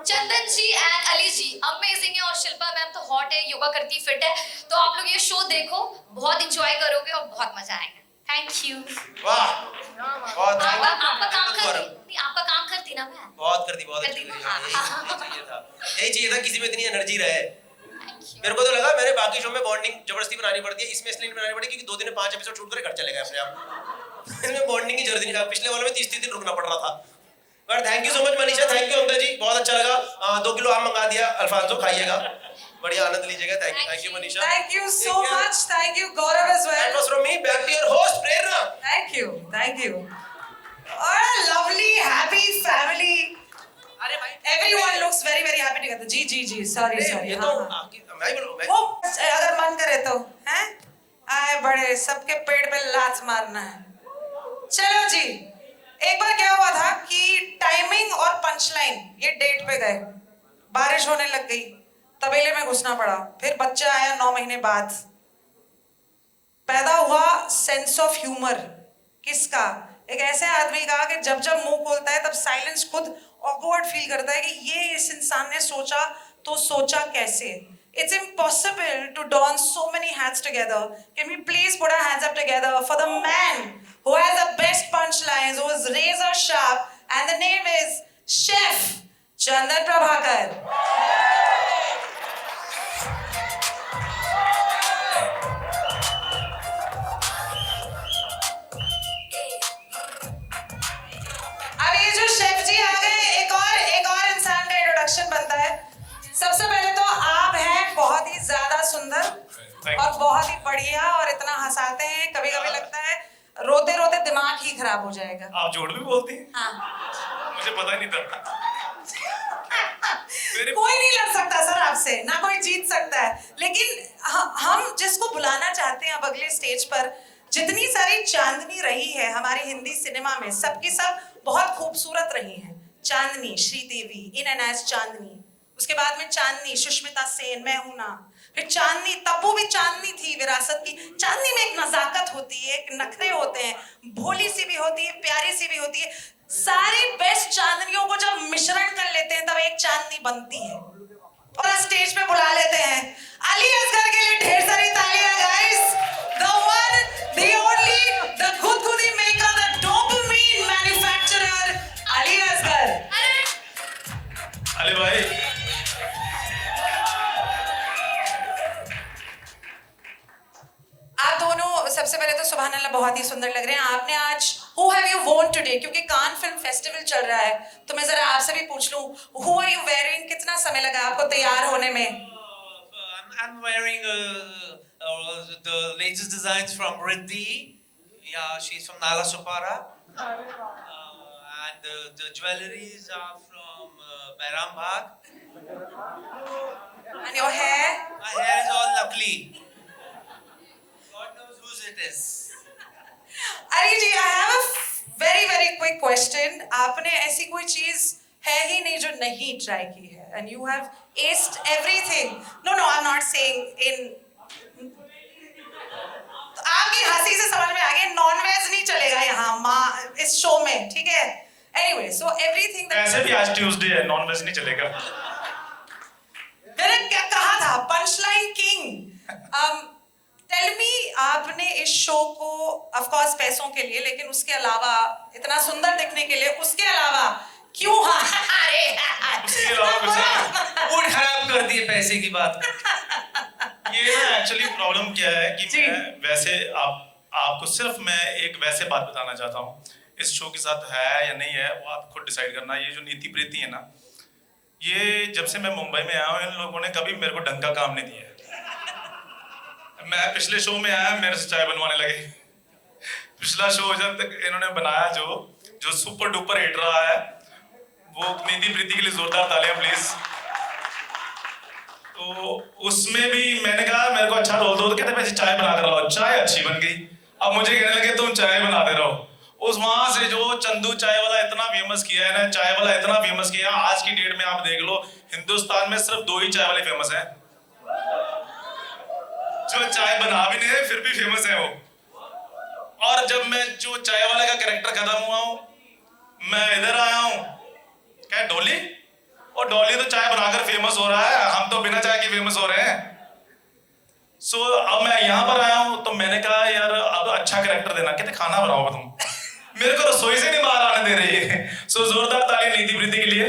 चंदन जी एंड अली जी अमेजिंग है और शिल्पा मैम तो हॉट है, योगा करती फिट है। तो आप लोग ये शो देखो, बहुत इंजॉय करोगे और बहुत मजा आएगा। Thank you. वाह बहुत आपका काम करती, आपका काम करती ना मैं? बहुत करती, बहुत अच्छी करी। यही चाहिए था, किसी में इतनी एनर्जी रहे। मेरे को तो लगा मैंने बाकी शो में बॉन्डिंग जबरदस्ती बनानी पड़ती है, इसमें इसलिए नहीं बनानी पड़ी क्योंकि 2 दिन में 5 एपिसोड छूट कर घर चले गए अपने आप। इसमें बॉन्डिंग की जरूरत नहीं, पिछले वाले में 30 दिन रुकना पड़ रहा था। But thank you so much Manisha, thank you uncle ji, बहुत अच्छा लगा। 2 किलो आम मंगा दिया, अल्फांसो खाइएगा, बढ़िया आनंद लीजिएगा। Thank you Manisha, Thank you so much. Thank you Gaurav as well. That was from me. Back to your host Prerna. Thank you. Thank you. What a lovely, happy family. अरे भाई Everyone looks very, very happy together. जी जी जी. Sorry, sorry. ये तो मैं ही बोलूं, वो अगर मन करे तो हैं? आए बड़े सबके पेट पे लात मारना है। चलो जी, एक बार क्या हुआ था कि टाइमिंग और पंचलाइन ये डेट पे गए, बारिश होने लग गई, तबेले में घुसना पड़ा, फिर बच्चा आया 9 महीने बाद, पैदा हुआ सेंस ऑफ ह्यूमर। किसका? एक ऐसे आदमी का कि जब जब मुंह खोलता है तब साइलेंस खुद ऑकवर्ड फील करता है कि ये इस इंसान ने सोचा तो सोचा कैसे। It's impossible to don so many hats together. Can we please put our hands up together for the man who has the best punchlines, who is razor sharp, and the name is Chef Chandan Prabhakar. अब ये जो शेफ जी आ गए, एक और इंसान का इंट्रोडक्शन बनता है। सबसे पहले तो आप हैं बहुत ही ज्यादा सुंदर और बहुत ही बढ़िया और इतना हंसाते हैं, कभी कभी लगता है रोते रोते दिमाग ही खराब हो जाएगा। आप झूठ भी बोलती हैं? हाँ। मुझे पता ही नहीं था। कोई नहीं लड़ सकता सर आपसे, ना कोई जीत सकता है, लेकिन हम जिसको बुलाना चाहते हैं अब अगले स्टेज पर, जितनी सारी चांदनी रही है हमारे हिंदी सिनेमा में, सबकी सब बहुत खूबसूरत रही हैं। चांदनी श्रीदेवी, इन एंड एज चांदनी, उसके बाद में चांदनी सुष्मिता सेन, मैं हूं ना, फिर चांदनी तब्बू भी चांदनी थी विरासत की। चांदनी में एक नजाकत होती है, एक नखरे होते हैं, भोली सी भी होती है, प्यारी सी भी होती है। सारी बेस्ट चांदनियों को जब मिश्रण कर लेते हैं तब एक चांदनी बनती है। और स्टेज पे बुला लेते हैं अली असगर के लिए ढेर सारी तालियां guys. The one, the only, the खुदखुदी maker, the dopamine manufacturer, Ali Asgar. Ali भाई, आप दोनों सबसे पहले तो सुभान अल्लाह बहुत ही सुंदर लग रहे हैं। आपने आज Who have you worn today? क्योंकि कान फिल्म फेस्टिवल चल रहा है, तो मैं जरा आपसे भी पूछ लूं, Who are you wearing? कितना समय लगा आपको तैयार होने में? I'm wearing the latest designs from Riddhi. Yeah, she's from Nala Supara. And the jewelries are from Bairam Bagh. And your hair? My hair is all lovely. God knows whose it is. Ali ji, I have a very very quick question. आपने ऐसी कोई चीज है ही नहीं जो नहीं ट्राई की है, and you have aced everything. No, I'm not saying in. आपकी हंसी से समझ में आ गया नॉन-वेज नहीं चलेगा यहाँ इस शो में, ठीक है? Anyway, so everything that. ऐसे भी आज ट्यूसडे है, नॉन वेज नहीं चलेगा। मैंने क्या कहा था? Punchline king. टेल मी, आपने इस शो को ऑफ कोर्स पैसों के लिए, लेकिन उसके अलावा इतना सुंदर दिखने के लिए, उसके अलावा क्यों? अरे मूड खराब कर दिए पैसे की बात। ये ना एक्चुअली प्रॉब्लम क्या है कि मैं वैसे आपको सिर्फ मैं एक वैसे बात बताना चाहता हूँ, इस शो के साथ है या नहीं है वो आप खुद डिसाइड करना। ये जो नीति प्रीति है ना, ये जब से मैं मुंबई में आया हूँ इन लोगों ने कभी मेरे को ढंग का काम नहीं दिया है। मैं पिछले शो में आया, मेरे से चाय बनवाने लगे। पिछला शो जब तक इन्होंने बनाया जो सुपर डुपर हिट रहा है, वो नीति प्रीति के लिए जोरदार तालियां प्लीज। तो उसमें भी मैंने कहा मेरे को अच्छा रोल दो, तो कहते वैसे चाय बना कर लाओ, चाय अच्छी बन गई। अब मुझे कहने लगे तुम चाय बनाते रहो। उस वहां से जो चंदू चाय वाला इतना फेमस किया है ना, चाय वाला इतना फेमस किया, आज की डेट में आप देख लो हिंदुस्तान में सिर्फ 2 ही चाय वाले फेमस हैं, जो चाय बना भी नहीं है फिर भी फेमस है वो। और जब मैं जो चाय वाले का कैरेक्टर खत्म हुआ हूं, मैं इधर आया हूं, क्या डॉली? और डॉली तो चाय बनाकर फेमस हो रहा है, हम तो बिना चाय के फेमस हो रहे हैं। सो अब मैं यहाँ पर आया हूँ, तो मैंने कहा यार अब अच्छा कैरेक्टर देना, कहते खाना बनाओ तुम। मेरे को रसोई से नहीं बाहर आने दे रही है। सो जोरदार ताली नीति प्रीति के लिए।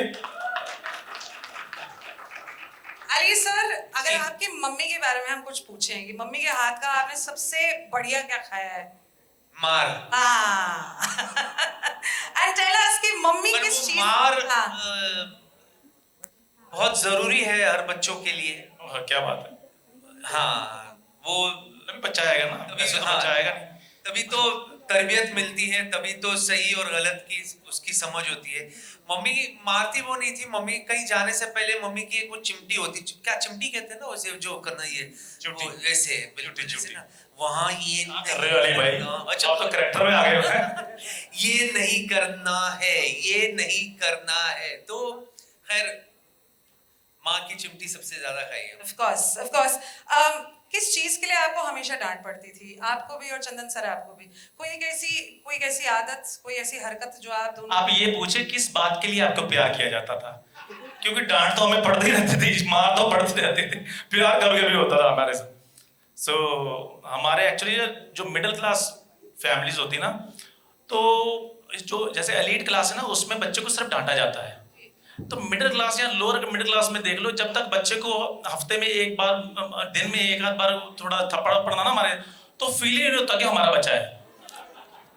अली सर, अगर आपकी मम्मी के बारे में हम कुछ पूछें कि मम्मी के हाथ का आपने सबसे बढ़िया क्या खाया है? मार। एंड टेल अस कि मम्मी किस चीज मार बहुत जरूरी है हर बच्चों के लिए। क्या बात है। हाँ, वो बच्चा आएगा ना, तभी तो बच्चा आएगा नहीं, तभी तो तरबियत मिलती है, तभी तो सही और गलत की उसकी समझ होती है। मम्मी मारती वो नहीं थी, मम्मी कहीं जाने से पहले मम्मी की एक वो चिमटी होती, क्या चिमटी कहते हैं ना उसे, जो करना ये वो ऐसे बिल्कुल जैसे ना, वहाँ ये अरे अली भाई, अच्छा आप तो कैरेक्टर में आ गए हो हैं। ये नहीं करना है, ये नहीं करना है। तो खैर माँ की चिमटी सबसे ज्यादा खाई है। Of course. किस चीज के लिए आपको हमेशा डांट पड़ती थी? आपको भी और चंदन सर आपको भी। कोई एक ऐसी आदत, कोई ऐसी हरकत जो आप दोनों। आप ये पूछे किस बात के लिए आपको प्यार किया जाता था? क्योंकि डांट तो हमें पड़ती रहती थी, मार तो पड़ती रहती थी, प्यार कभी कभी होता था हमारे साथ। सो हमारे एक्चुअली जो मिडिल क्लास फैमिलीज होती ना, तो जो जैसे एलीट क्लास है ना, उसमें बच्चे को सिर्फ डांटा जाता है। तो मिडिल क्लास या लोअर मिडिल क्लास में देख लो, जब तक बच्चे को हफ्ते में एक बार, दिन में एक आध बार थोड़ा थप्पड़ पड़ना ना मारे, तो फील ही नहीं होता कि हमारा बच्चा है।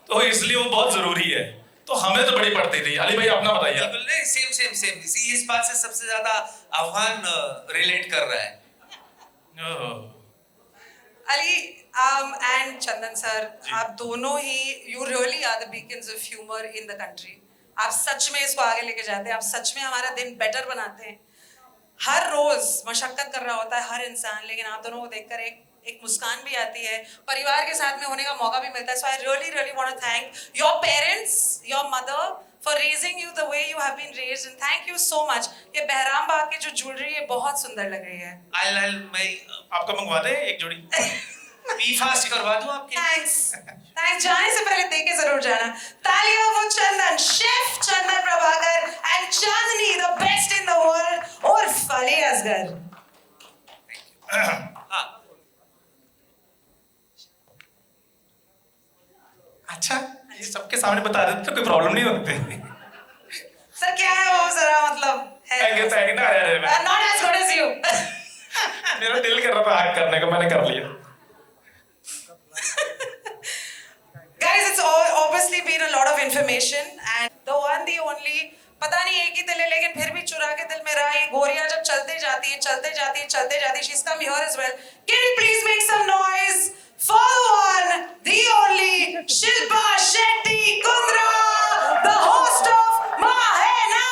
तो इसलिए वो बहुत जरूरी है। तो हमें तो बड़ी पड़ती थी। अली भाई अपना बताइए। बिल्कुल नहीं, सेम इस बात से सबसे ज्यादा अफगान रिलेट कर रहा है। Ali and Chandan sir, आप दोनों ही you really are the beacons of humor in the country. आप सच में इसको आगे लेके जाते हैं, आप सच में हमारा दिन बेटर बनाते हैं। हर रोज मशक्कत कर रहा होता है हर इंसान, लेकिन आप दोनों को देखकर एक मुस्कान भी आती है, परिवार के साथ में होने का मौका भी मिलता है। So I really want to thank your parents, your mother for raising you the way you have been raised, and thank you so much. ये बहराम बाग की जो ज्वेलरी है बहुत सुंदर लग रही है। मैं आपको मंगवा दे एक जोड़ी। पी फास्ट करवा दूं आपके? थैंक्स। जाने से पहले दे के जरूर जाना। तालियां वो Chandan, chef Chandan Prabhakar and Chandni, the best in the world, और अली असगर। अच्छा, ये सबके सामने बता देते तो कोई प्रॉब्लम नहीं होती। सर क्या है वो, जरा मतलब है not as good as you. मेरा दिल कर रहा था हैक करने का, मैंने कर लिया। Guys, it's obviously been a lot of information and the one, the only, पता नहीं एक ही दिल है लेकिन फिर भी चुरा के दिल में रहा, ये गोरिया जब चलते जाती है, she's come here as well. Can you please make some noise for the one, the only, Shilpa Shetty Kundra, the host of Mahena.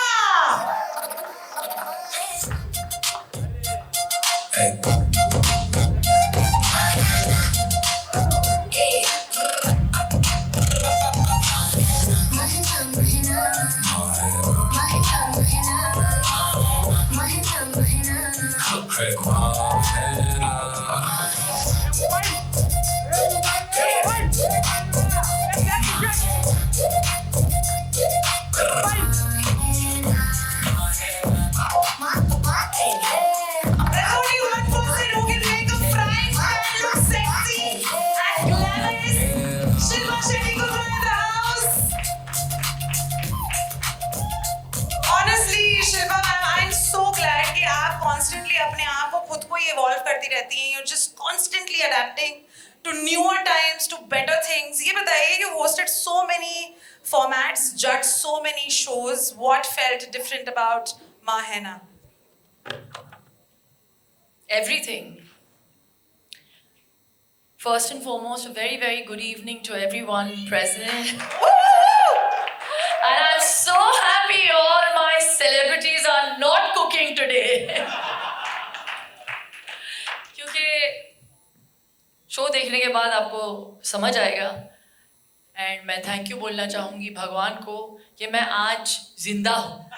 You're just constantly adapting to newer times, to better things. ये बताइए, you hosted so many formats, judged so many shows. What felt different about Mahena? Everything. First and foremost, a very, very good evening to everyone present. And I'm so happy all my celebrities are not cooking today. क्योंकि शो देखने के बाद आपको समझ आएगा, एंड मैं थैंक यू बोलना चाहूँगी भगवान को कि मैं आज जिंदा हूँ,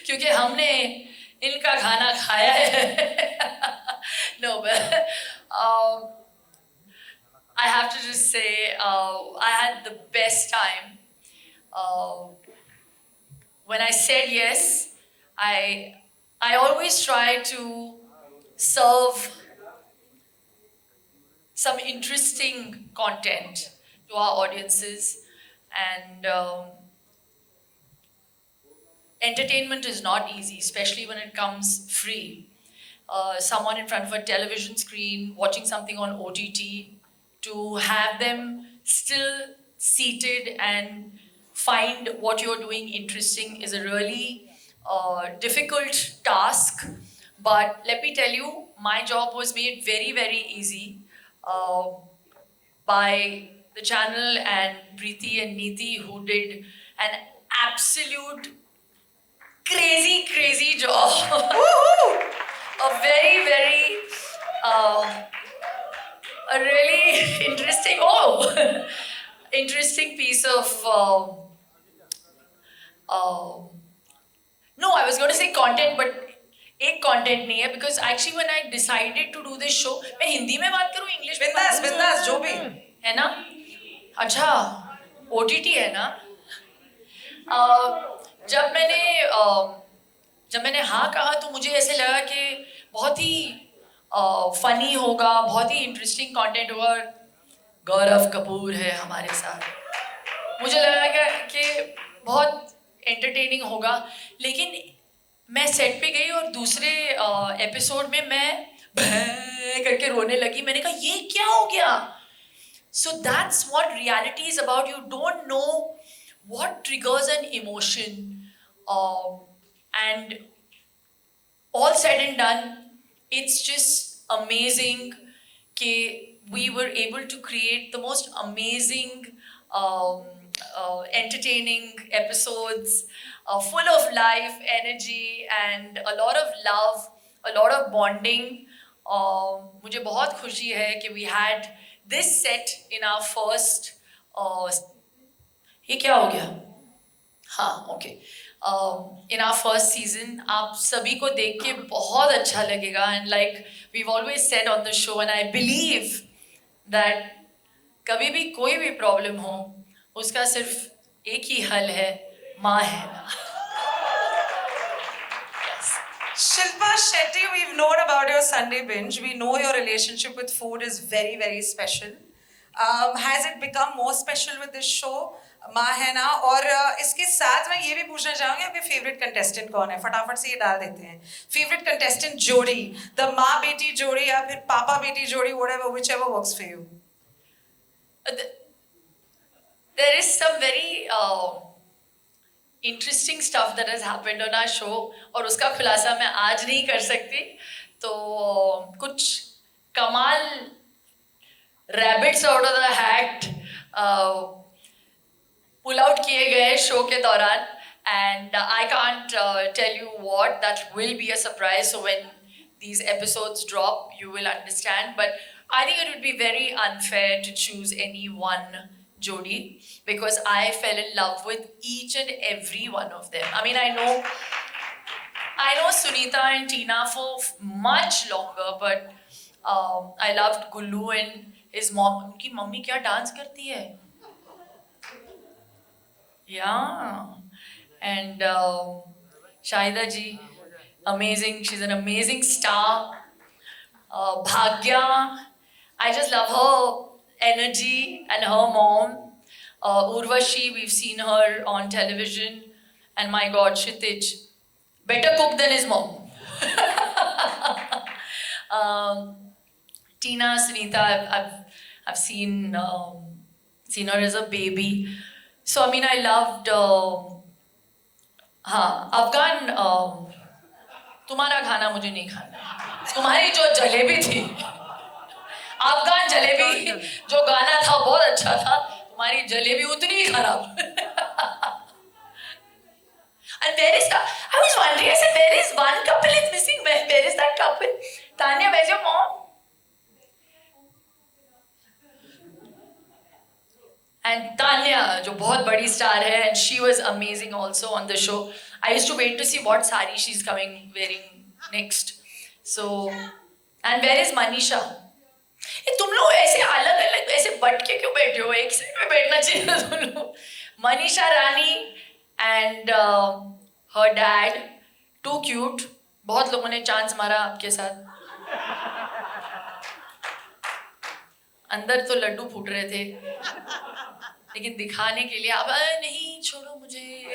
क्योंकि हमने इनका खाना खाया है। No, but I have to just say I had the best time. When I said yes, I always try to serve some interesting content to our audiences, and entertainment is not easy, especially when it comes free. Someone in front of a television screen watching something on OTT, to have them still seated and find what you're doing interesting is a really difficult task. But let me tell you, my job was made very, very easy by the channel and Preeti and Neeti, who did an absolute crazy job. A very a really interesting piece of no, I was going to say content, but एक content नहीं है, because actually when I decided to do this show, मैं हिंदी में बात करूँ, इंग्लिश में बात करूँ, बिंदास जो भी है ना? अच्छा, OTT है ना? जब मैंने हाँ कहा तो मुझे ऐसे लगा कि बहुत ही फनी होगा, बहुत ही इंटरेस्टिंग कंटेंट होगा. गौरव कपूर है हमारे साथ. मुझे लगा कि बहुत एंटरटेनिंग होगा. लेकिन मैं सेट पे गई और दूसरे एपिसोड में मैं करके रोने लगी. मैंने कहा ये क्या हो गया? So that's what reality is about. You don't know what triggers an emotion, and all said and done, it's just amazing that we were able to create the most amazing, entertaining episodes, full of life, energy, and a lot of love, a lot of bonding. मुझे बहुत खुशी है कि we had this set in our first. ये क्या हो गया? हाँ, okay. In our first season, आप सभी को देख के बहुत अच्छा लगेगा. And like we've always said on the show, and I believe that कभी भी कोई भी प्रॉब्लम हो, उसका सिर्फ एक ही हल है, माँ है ना. Shilpa Shetty, we've known about your Sunday binge. We know your relationship with food is very special. Has it become more special with this show? माँ है ना. और इसके साथ मैं ये भी पूछना चाहूँगी आपके फेवरेट कंटेस्टेंट कौन है? फटाफट से ये डाल देते हैं. फेवरेट कंटेस्टेंट जोड़ी, द माँ बेटी जोड़ी या फिर पापा बेटी जोड़ी, whatever, whichever works for you. There is some very interesting stuff that has happened on our show, और उसका खुलासा मैं आज नहीं कर सकती. तो कुछ कमाल rabbits out of the hat pull out किए गए शो के दौरान, and I can't tell you what. That will be a surprise. So when these episodes drop, you will understand. But I think it would be very unfair to choose any one Jodi, because I fell in love with each and every one of them. I mean, I know Sunita and Tina for much longer, but I loved Gullu and his mom. उनकी मम्मी क्या डांस करती है? Yeah, and Shahida ji, amazing. She's an amazing star. Bhagya, I just love her energy, and her mom. Urvashi, we've seen her on television, and my God, Kshitij, better cook than his mom. Tina, Sunita, I've seen her as a baby. So I mean, I loved Afghan. तुम्हारा खाना मुझे नहीं खाना. तुम्हारी जो जलेबी थी, अफगान जलेबी, जो गाना था बहुत अच्छा था. तुम्हारी जलेबी उतनी ही खराब. And where is that? I was wondering. I said, there is one couple is missing. Where is that couple? Tanya, where's your mom? And Tanya, जो बहुत बड़ी स्टार है, and she was amazing also on the show. I used to wait to see what sari she's coming wearing next. So, and where is Manisha? तुम लोग ऐसे अलग ऐसे बट के क्यों बैठे हो? एक साइड पे बैठना चाहिए ना तुम लोग. Manisha Rani and her dad, too cute. बहुत लोगों ने चांस मारा आपके साथ. अंदर तो लड्डू फूट रहे थे, लेकिन दिखाने के लिए अब नहीं, छोड़ो मुझे.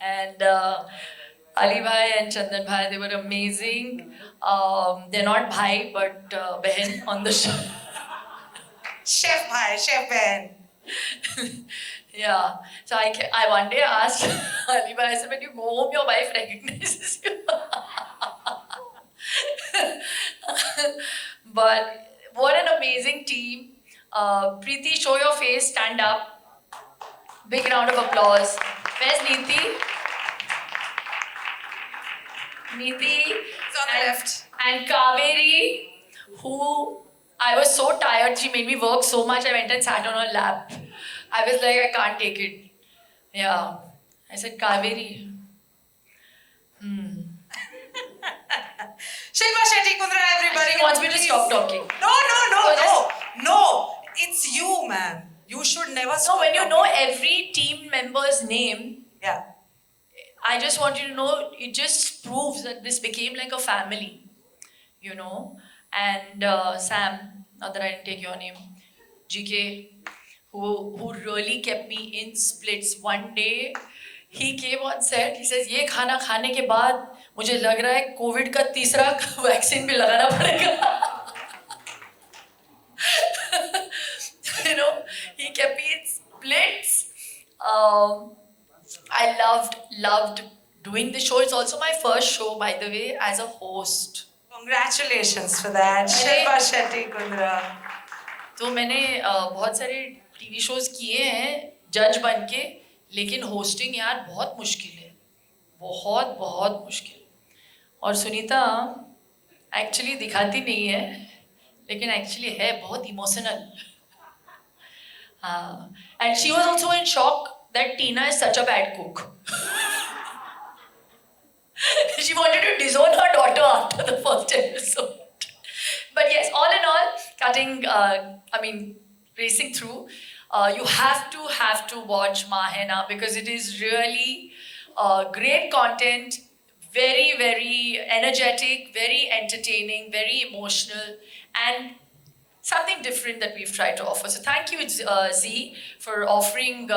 And Ali Bhai and Chandan Bhai, they were amazing. They're not Bhai, but Behan on the show. Chef Bhai, Chef Behan. Yeah. So I one day asked Ali Bhai, I said, when you go home, your wife recognizes you. But what an amazing team. Preeti, show your face, stand up. Big round of applause. Where's Neeti? Neeti. It's on the left. And Kaveri, who I was so tired, she made me work so much, I went and sat on her lap. I was like, I can't take it. Yeah. I said, Kaveri. Shilpa Shetty Kundra, everybody. She wants me to stop talking. No. It's you, man. You should never stop. No, when you talking. know every team member's name, Yeah. I just want you to know, it just proves that this became like a family, you know. And Sam, not that I didn't take your name, GK, who really kept me in splits. One day, he came on set, he says, ये खाना खाने के बाद मुझे लग रहा है कोविड का तीसरा वैक्सीन भी लगाना पड़ेगा. You know, he kept me in splits. I loved doing the show. It's also my first show, by the way, as a host. Congratulations for that, Shilpa Shetty Kundra. तो मैंने बहुत सारे टीवी शोज किए हैं जज बन के, लेकिन होस्टिंग यार बहुत मुश्किल है, बहुत मुश्किल. और सुनीता एक्चुअली दिखाती नहीं है, लेकिन एक्चुअली है बहुत emotional. And she was also in shock that Tina is such a bad cook. She wanted to disown her daughter after the first episode. But yes, all in all, racing through, you have to watch Maa Hai Na, because it is really great content, very, very energetic, very entertaining, very emotional, and something different that we've tried to offer. So thank you, Z, for offering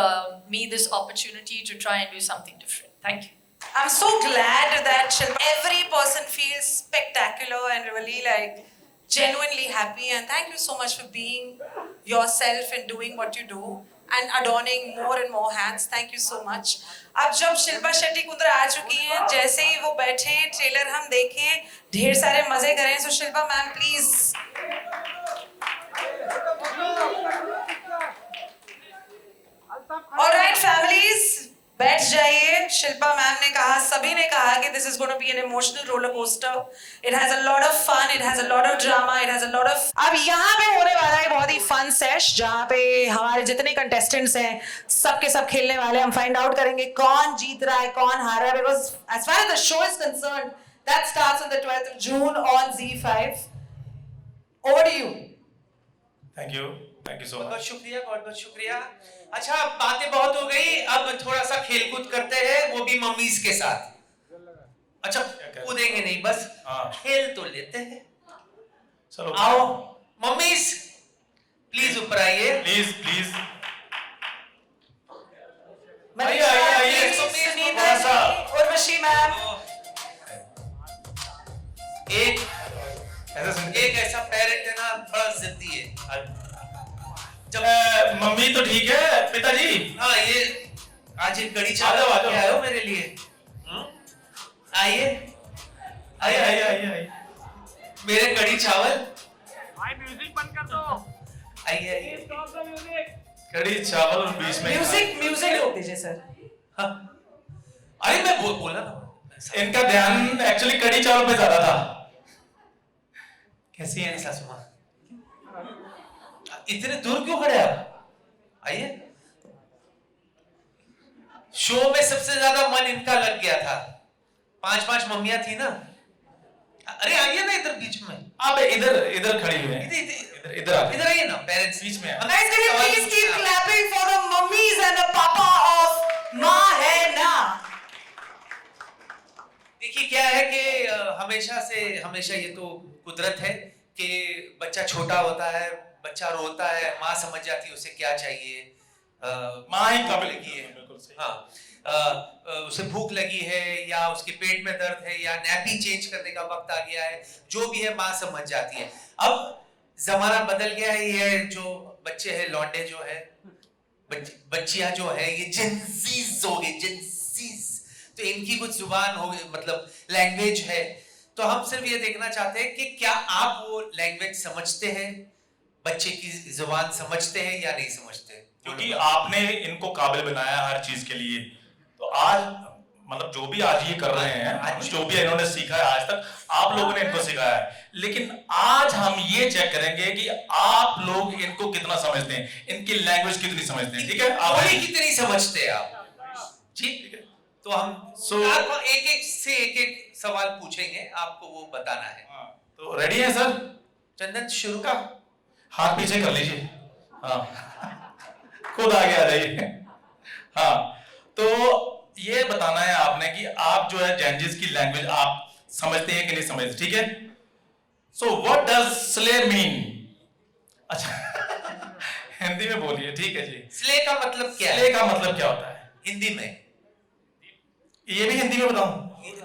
me this opportunity to try and do something different. Thank you. I'm so glad that every person feels spectacular and really like genuinely happy, and thank you so much for being yourself and doing what you do and adorning more and more hands. Thank you so much. अब जब शिल्पा शेट्टी कुंद्रा आ चुकी हैं, जैसे ही वो बैठे हैं, ट्रेलर हम देखें, ढेर सारे मजे करें. So Shilpa ma'am please. All right, families, बैठ जाइए. शिल्पा मैम ने कहा, सभी ने कहा कि this is going to be an emotional roller coaster. It has a lot of fun, it has a lot of drama, it has a lot of. अब यहाँ पे होने वाला है बहुत ही fun sesh, जहाँ पे हमारे जितने contestants हैं, सब के सब खेलने वाले. हम find out करेंगे कौन जीत रहा है, कौन हार रहा है. Because as far as the show is concerned, that starts on the 12th of June on Z5. Over to you. Thank you so बहुत much. शुक्रिया. अच्छा, बातें बहुत हो गई, अब थोड़ा सा खेलकूद करते हैं, वो भी मम्मीज के साथ. अच्छा, कूदेंगे नहीं, बस खेल तो लेते हैं. चलो आओ मम्मीज, प्लीज ऊपर आइए. प्लीज आइए. सुनीता जी, उर्वशी मैम. एक ऐसा पेरेंट है ना, बड़ा जिद्दी है. मम्मी तो ठीक है, पिताजी. हाँ, ये आज एक कड़ी चावल लेके आए हो मेरे लिए. आइए. मेरे कड़ी चावल. म्यूजिक बंद कर दो. आइए. कड़ी चावल और बीच में म्यूजिक रोक दीजिए सर. हाँ. अरे मैं बोला ना, इनका ध्यान एक्चुअली कड़ी चावल पे ज्यादा था. कैसी है सासू माँ? इतने दूर क्यों खड़े आप? आइए. शो में सबसे ज्यादा मन इनका लग गया था. 5 मम्मियां थी ना. अरे आइए ना इधर बीच में. आप इधर खड़ी हुई हैं. इधर आइए ना, पेरेंट्स बीच में. Guys, can you please keep clapping for the mummies and the papa of Maa Hai Na? देखिए क्या है कि हमेशा ये तो कुदरत है कि बच्चा छोटा होता है, बच्चा रोता है, माँ समझ जाती है उसे क्या चाहिए. माँ ही काबिल लगी है. हाँ, उसे भूख लगी है या उसके पेट में दर्द है या नैपी चेंज करने का वक्त आ गया है, जो भी है माँ समझ जाती है. अब जमाना बदल गया है. ये जो बच्चे हैं, लौंडे जो है, बच्चियां जो है, ये जिन्सीज हो गए, जिन्सीज. तो इनकी कुछ जुबान हो गई, मतलब लैंग्वेज है. तो हम सिर्फ ये देखना चाहते हैं कि क्या आप वो लैंग्वेज समझते हैं, बच्चे की जुबान समझते हैं या नहीं समझते. क्योंकि आपने इनको काबिल बनाया हर चीज के लिए। तो आज मतलब जो भी आज ये कर रहे हैं, जो भी इन्होंने सीखा है आज तक, आप लोगों ने इनको सिखाया है। लेकिन आज हम ये चेक करेंगे कि आप लोग इनको कितना समझते हैं, इनकी लैंग्वेज कितनी समझते हैं। ठीक है, आप कितनी समझते हैं आप? ठीक है, तो हम आपको एक एक सवाल पूछेंगे, आपको वो बताना है। तो रेडी है सर? चंदन शुरू का हाथ पीछे कर लीजिए, हाँ खुद आगे आ जाइए। हाँ, तो ये बताना है आपने कि आप जो है जेंजिस की लैंग्वेज आप समझते हैं कि नहीं समझते। ठीक है, so what does slay mean? अच्छा हिंदी में बोलिए। ठीक है जी। स्ले का मतलब क्या है? स्ले का मतलब क्या होता है हिंदी में? ये भी हिंदी में बताऊं?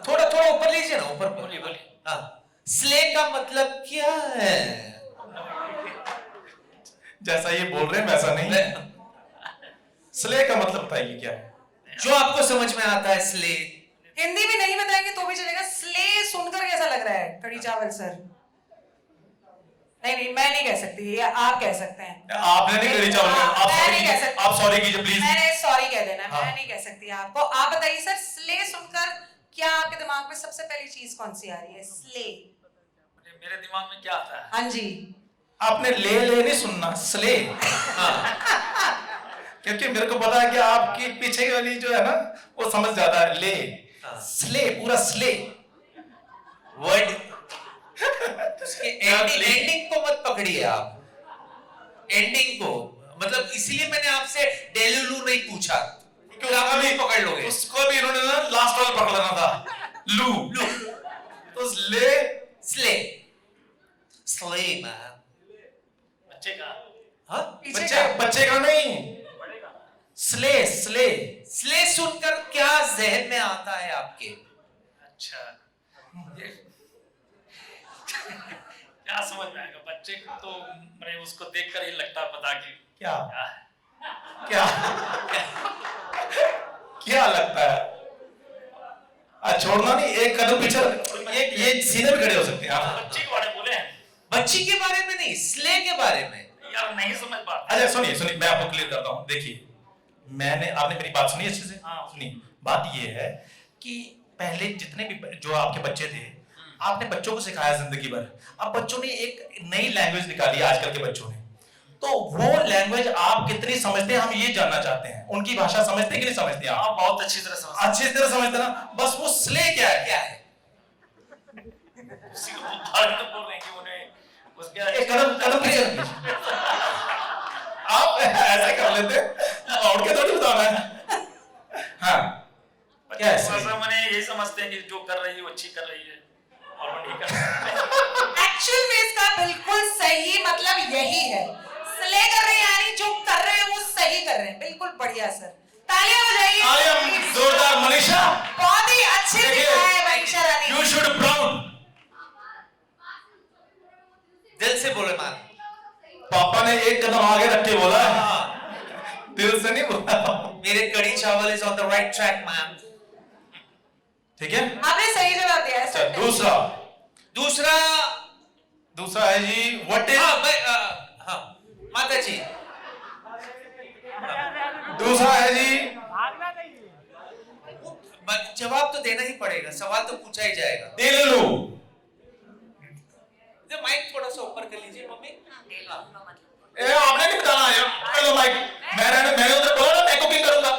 थोड़ा थोड़ा ऊपर लीजिए ना, ऊपर बोलिए बोलिए। हाँ, स्ले का मतलब क्या है? जैसा ये बोल रहे हैं वैसा नहीं है। स्ले का मतलब बताइए क्या है जो आपको समझ में आता है। स्ले हिंदी में नहीं बताएंगे तो भी चलेगा। स्ले सुनकर कैसा लग रहा है कड़ी चावल सर? नहीं, मैं नहीं कह सकती, ये आप कह सकते हैं। आपने नहीं कड़ी चावल, मैं नहीं कह सकती। आप सॉरी कीजिए प्लीज। मैंने सॉरी कह देना। हाँ। मैं नहीं कह सकती आपको। आप बताइए सर, स्ले सुनकर क्या आपके दिमाग में सबसे पहली चीज कौन सी आ रही है? स्ले मेरे दिमाग में क्या आता है? हाँ जी, आपने ले नहीं सुनना, स्ले। हाँ। क्योंकि मेरे को पता है कि आपकी पीछे वाली जो है ना वो समझ जाता है। ले, स्ले, पूरा स्ले वर्ड। उसके एंडिंग को मत पकड़िए आप, एंडिंग को। मतलब इसलिए मैंने आपसे डेलुलू नहीं पूछा, क्योंकि आप अभी पकड़ लोगे। उसको भी इन्होंने ना लास्ट वाला पकड़ लेना था, लू। तो ले, स्ले, स्ले मैन। बच्चे का? हाँ, बच्चे का नहीं, स्ले, स्ले। स्ले सुनकर क्या जहन में आता है आपके? अच्छा, क्या समझ में आएगा बच्चे को? तो मैंने उसको देखकर ही लगता है पता कि क्या क्या क्या लगता है? छोड़ना नहीं, एक कदम पीछे, ये सीधे भी खड़े हो सकते हैं आप। बच्ची के बारे में बोले हैं? बच्ची के बारे में नहीं, स्ले के बारे में। यार नहीं समझ पा। अच्छा सुनिए, मैं आपको क्लियर करता हूँ। देखिए, आपने मेरी बात सुनी अच्छे से? हाँ। सुनिए, बात ये है कि पहले जितने भी जो आपके बच्चे थे, आपने बच्चों को सिखाया जिंदगी भर। अब बच्चों ने एक नई लैंग्वेज निकाली आजकल के बच्चों ने, तो वो लैंग्वेज आप कितनी समझते हैं हम ये जानना चाहते हैं। उनकी भाषा समझते कि नहीं समझते आप? हाँ, बहुत अच्छी तरह समझते। अच्छी तरह समझते ना। बस वो स्ले क्या है? क्या है? उसी को बोल रहे हैं कि उन्हें उसके एक कदम पीछे आप ऐसे कर लेते और क्या थोड़ी बताना है। हाँ, क्या है? मैंने यही समझते हैं कि जो कर रही है वो अच्छी कर रही है और वो नहीं कर रही। एक्चुअल में इसका बिल्कुल सही मतलब यही है। स्ले कर रहे हैं यानी जो कर रहे हैं वो सही कर रहे हैं। बिल्कुल बढ़िया सर, तालियां बजाइए। जोरदार मनीषा, बहुत ही अच्छे से गाया है Manisha Rani. You should proud. दिल से बोले मान। पापा ने एक कदम आगे रख के बोला, दिल से नहीं बोला। मेरे कड़ी चावल is on the right track ma'am. ठीक है, आपने सही जवाब दिया है सर। दूसरा है जी, व्हाट इज? हाँ माता जी। दूसरा है जी, जवाब तो देना ही पड़ेगा, सवाल तो पूछा ही जाएगा। डेलुलू। माइक थोड़ा सा ऊपर कर लीजिए मम्मी। आपने नहीं बताना यार। हेलो माइक, मैंने उधर बोला ना मैं कुकिंग करूंगा।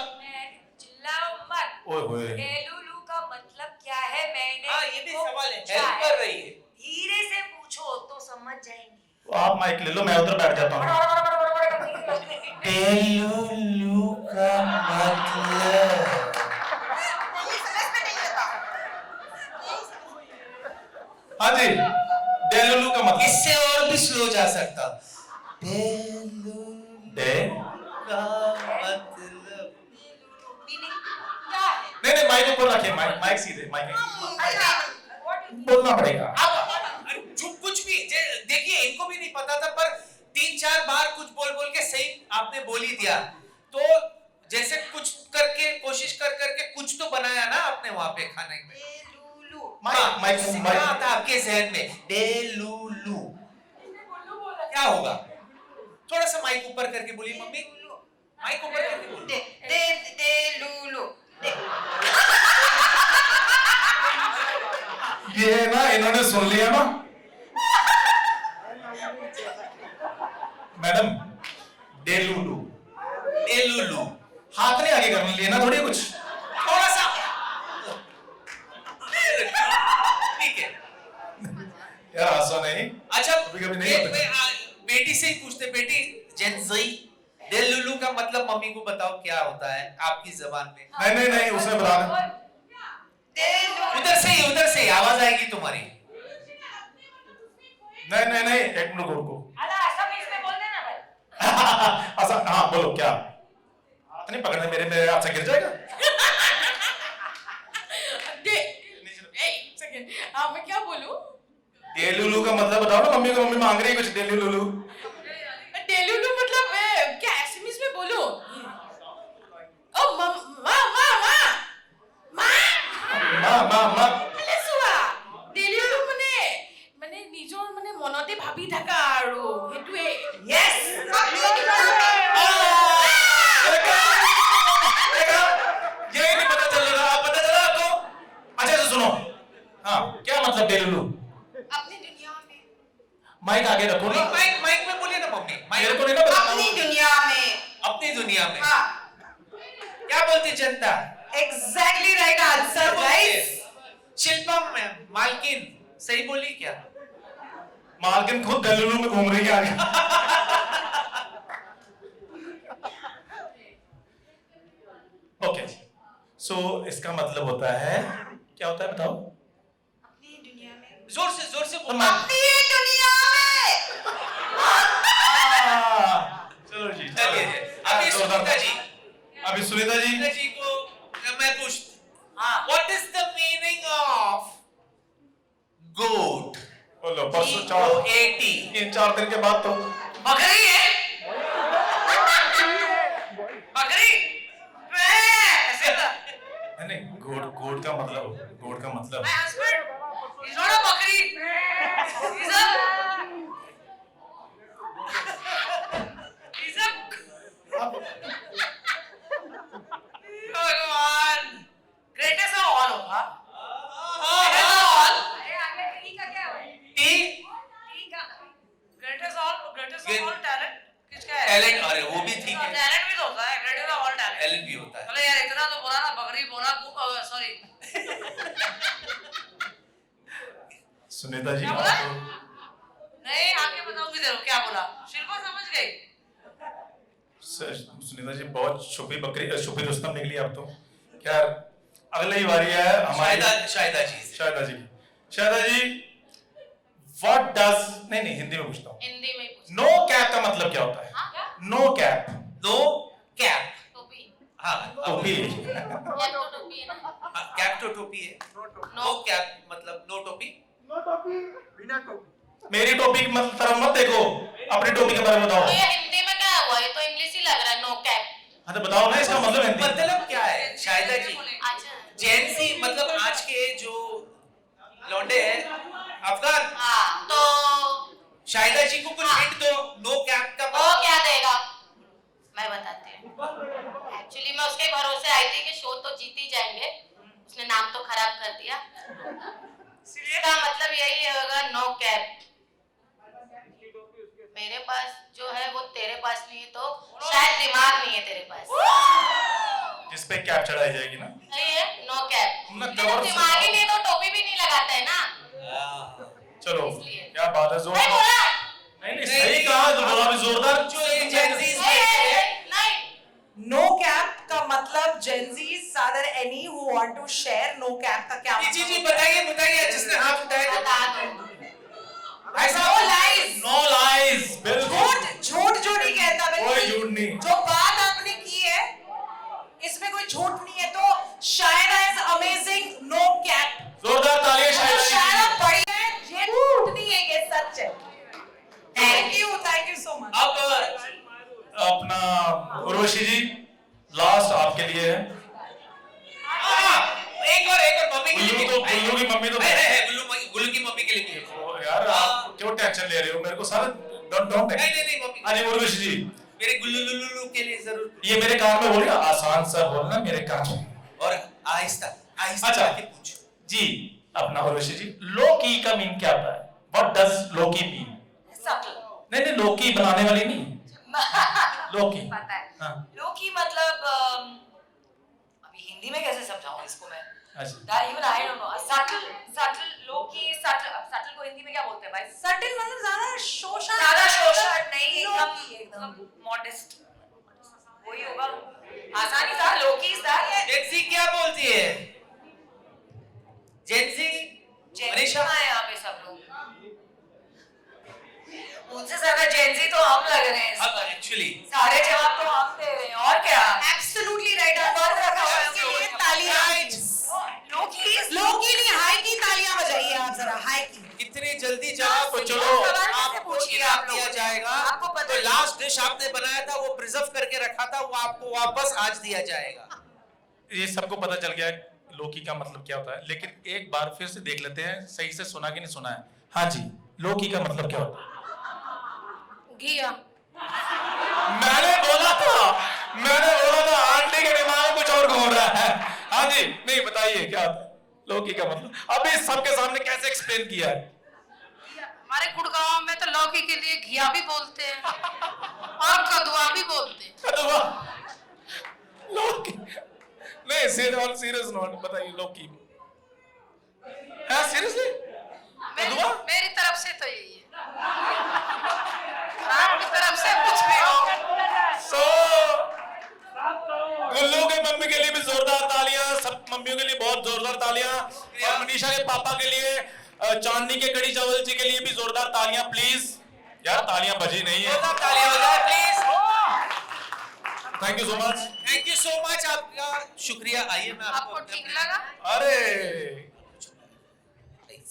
चिल्लाओ मत। ओए होए, डेलुलू का मतलब क्या है? मैंने हाँ, ये भी इनको सवाल है, पूछा हेल्प कर रही है। धीरे से पूछो तो समझ जाएंगे। तो आप माइक ले लो, मैं उधर बैठ जाता हूँ। डेलुलू का मतलब, हाँ जी, डेलुलू का मतलब। इससे और भी स्लो जा सकता। नहीं, माइक ऊपर रखिए, माइक सीधे, माइक बोलना पड़ेगा। अब कुछ भी देखिए, इनको भी नहीं पता था, पर 3-4 बार कुछ बोल बोल के सही आपने बोल ही दिया। तो जैसे कुछ करके कोशिश कर करके कुछ तो बनाया ना आपने वहां पे खाने में। माइक था आपके जहन में, डेलुलू क्या होगा? थोड़ा सा माइक ऊपर करके बोलिए मम्मी। माइक ऊपर करके बोल। लूलू ये ना इन्होंने सुन लिया ना मैडम, डेलुलू। डेलुलू हाथ नहीं आगे करने लिए ना थोड़ी कुछ, थोड़ा सा ठीक है यार आसान नहीं। अच्छा कभी नहीं होता। बेटी से ही पूछते, बेटी जेनज़ी डेलुलू का मतलब मम्मी को बताओ क्या होता है आपकी जबान में। नहीं उसने बता दें। उधर से ही आवाज आएगी तुम्हारी। नहीं एक मिनट रुको। ऐसा भी इसमें बोल देना भाई। अच्छा हाँ बोलो क्या। हाथ नहीं पकड़ने मेरे हाथ से गिर जाएगा। हाँ मैं क्या बोलूं? डेलुलू का मतलब बताओ ना मम्मी को, मम्मी मांग रही है कुछ डेलुलू। डेलुलू मतलब क्या एसएमएस में बोलूं? ओ মা আলে চোৱা ডেলিভাৰী মানে নিজৰ মানে মনতে ভাবি থাকা আৰু হেতুৱে Yes! ये नहीं पता चल रहा, आप पता चला आपको? अच्छा तो सुनो, हाँ क्या मतलब डेलुलू? अपनी दुनिया में माइक आगे रखो ना। माइक में बोलिए ना मम्मी। मेरे को नहीं ना पता। अपनी दुनिया में अपनी दुनिया में हाँ क्या बोलती जनता? Exactly right answer, guys. Shilpa मालकिन सही बोली क्या? मालकिन खुद डेलुलू में घूम रही है आगे। ओके, सो इसका मतलब होता है, क्या होता है बताओ? अपनी दुनिया में जोर से बोलो। अपनी दुनिया में चलो जी चलिए अभी सुनीता सुनीता जी जी को मैं पूछता what is the meaning of goat? बोलो परसों GOAT 3-4 दिन के बाद तो बकरी है बकरी नहीं गोट का मतलब My husband is not a बकरी he's a भगवान ग्रेटेस्ट ऑफ ऑल होगा ग्रेटेस्ट ऑफ ऑल टैलेंट किसका है टैलेंट। अरे वो भी ठीक है, टैलेंट भी तो होता है greatest of all talent talent भी होता है। चलो यार इतना तो बोला ना बकरी बोला सॉरी सुनीता जी क्या बोला? आपको नहीं आके बताऊंगी तेरे को क्या बोला शिल्पा समझ गई सुनीता जी बहुत छुपी रुस्तम निकली आप तो। क्या अगली बारी है हमारी शायदा जी व्हाट डज नहीं हिंदी में पूछता हूँ। हिंदी में पूछ। नो कैप का मतलब क्या होता है? नो कैप टोपी। हाँ टोपी। कैप तो टोपी है ना? कैप तो टोपी है। नो कैप मतलब नो टोपी। मेरी टोपी की मतलब तरफ मत देखो, अपनी टोपी के बारे में बताओ। तो ये हिंदी में क्या हुआ? ये तो इंग्लिश ही लग रहा है। नो कैप हाँ तो बताओ ना इसका मतलब हिंदी। मतलब क्या है शायदा जी? अच्छा जेंसी मतलब आज के जो लौंडे हैं अफगान। हाँ तो शायदा जी को कुछ हिंट दो। नो कैप का वो क्या देगा मैं बताती हूँ। एक्चुअली मैं उसके भरोसे आई थी कि शो तो जीत ही जाएंगे, उसने नाम तो खराब कर दिया। इसका मतलब यही होगा नो कैप। मेरे पास जो है वो तेरे पास नहीं है, तो शायद दिमाग नहीं है तेरे पास। जिस पे कैप चढ़ाई जाएगी ना। सही है नो कैप। ना तो दिमाग ही नहीं तो टोपी भी नहीं लगाता है ना। चलो क्या बात है जोर। नहीं बोला नहीं सही कहा तो बोला भी जोरदार। जो ये जेंसी नहीं No cap का मतलब Gen Zs are there any who want to share no cap का क्या मतलब? जी बताइए जिसने हाथ उठाया। बता दो। ऐसा no lies बिल्कुल झूठ जो नहीं कहता कोई बल्कि झूठ नहीं। जो बात आपने की है इसमें कोई झूठ नहीं है, तो शायरा इज अमेजिंग नो कैप। जोरदार तालियां शायरा। शायरा बढ़िया है, ये झूठ नहीं है, ये सच है। Thank you so much. अब अपना उर्वशी जी लास्ट आपके लिए है। एक और मम्मी के लिए। गुल्लू की मम्मी तो गुल्लू की मम्मी के लिए। यार आप क्यों टेंशन ले रहे हो? मेरे को सारा डोंट नहीं मम्मी। अरे उर्वशी जी मेरे गुल्लू के लिए जरूर। ये मेरे कान में बोलिए, आसान सा बोलना मेरे कान में, और आहिस्ता आहिस्ता अच्छा करके पूछो। जी। अपना उर्वशी जी, लोकी का मीन क्या होता है? What does Loki mean? नहीं नहीं, लोकी बनाने वाली नहीं, लोकी। पता है। हाँ। लोकी मतलब अभी हिंदी में कैसे समझाऊं इसको मैं? अच्छा। Even I don't know. Subtle, Loki, subtle को हिंदी में क्या बोलते हैं भाई? सटल मतलब ज्यादा शोषण, ज्यादा शोषण नहीं, एकदम मॉडेस्ट, वही होगा। आसानी था, लोकी था। जेंसी क्या बोलती है? जेंसी मनीषा है यहाँ पे सब लोग, उनसे ज्यादा जेंजी तो हम लग रहे हैं। अब एक्चुअली सारे जवाब तो हम दे रहे हैं, और क्या? Absolutely right. लोकी नहीं, हाई की तालियां बजाइए आप जरा, हाई की। इतनी जल्दी जवाब तो चलो आपको इनाम दिया जाएगा। आपको पता तो लास्ट डिश आपने बनाया था वो प्रिजर्व करके रखा था, वो आपको वापस आज दिया जाएगा। ये सबको पता चल गया है लोकी का मतलब क्या होता है, लेकिन एक बार फिर से देख लेते हैं सही से सुना कि नहीं सुना है। हाँ जी, लोकी का मतलब क्या होता है? घिया। मैंने बोला था आंटी के दिमाग में कुछ और घूम रहा है। हाँ जी, नहीं बताइए क्या होता है लौकी का मतलब? अभी सबके सामने कैसे एक्सप्लेन किया है? हमारे गुड़गांव में तो लौकी के लिए घिया भी बोलते हैं और कदुआ भी बोलते हैं। कदुआ, लौकी नहीं, सीरियस नोट बताइए लौकी। हाँ सीरियसली, कदुआ मेरी तरफ से तो यही है, आपकी तरफ से कुछ भी हो। गुल्लू के मम्मी के लिए भी जोरदार तालियां, सब मम्मियों के लिए बहुत जोरदार तालियां, और मनीषा के पापा के लिए, चांदनी के कड़ी चावल जी के लिए भी जोरदार तालियां प्लीज। यार तालियां बजी नहीं है, तालियां बजाओ please. Thank you so much. Thank you so much, आपका शुक्रिया। आइए मैं आपको ठीक लगा? अरे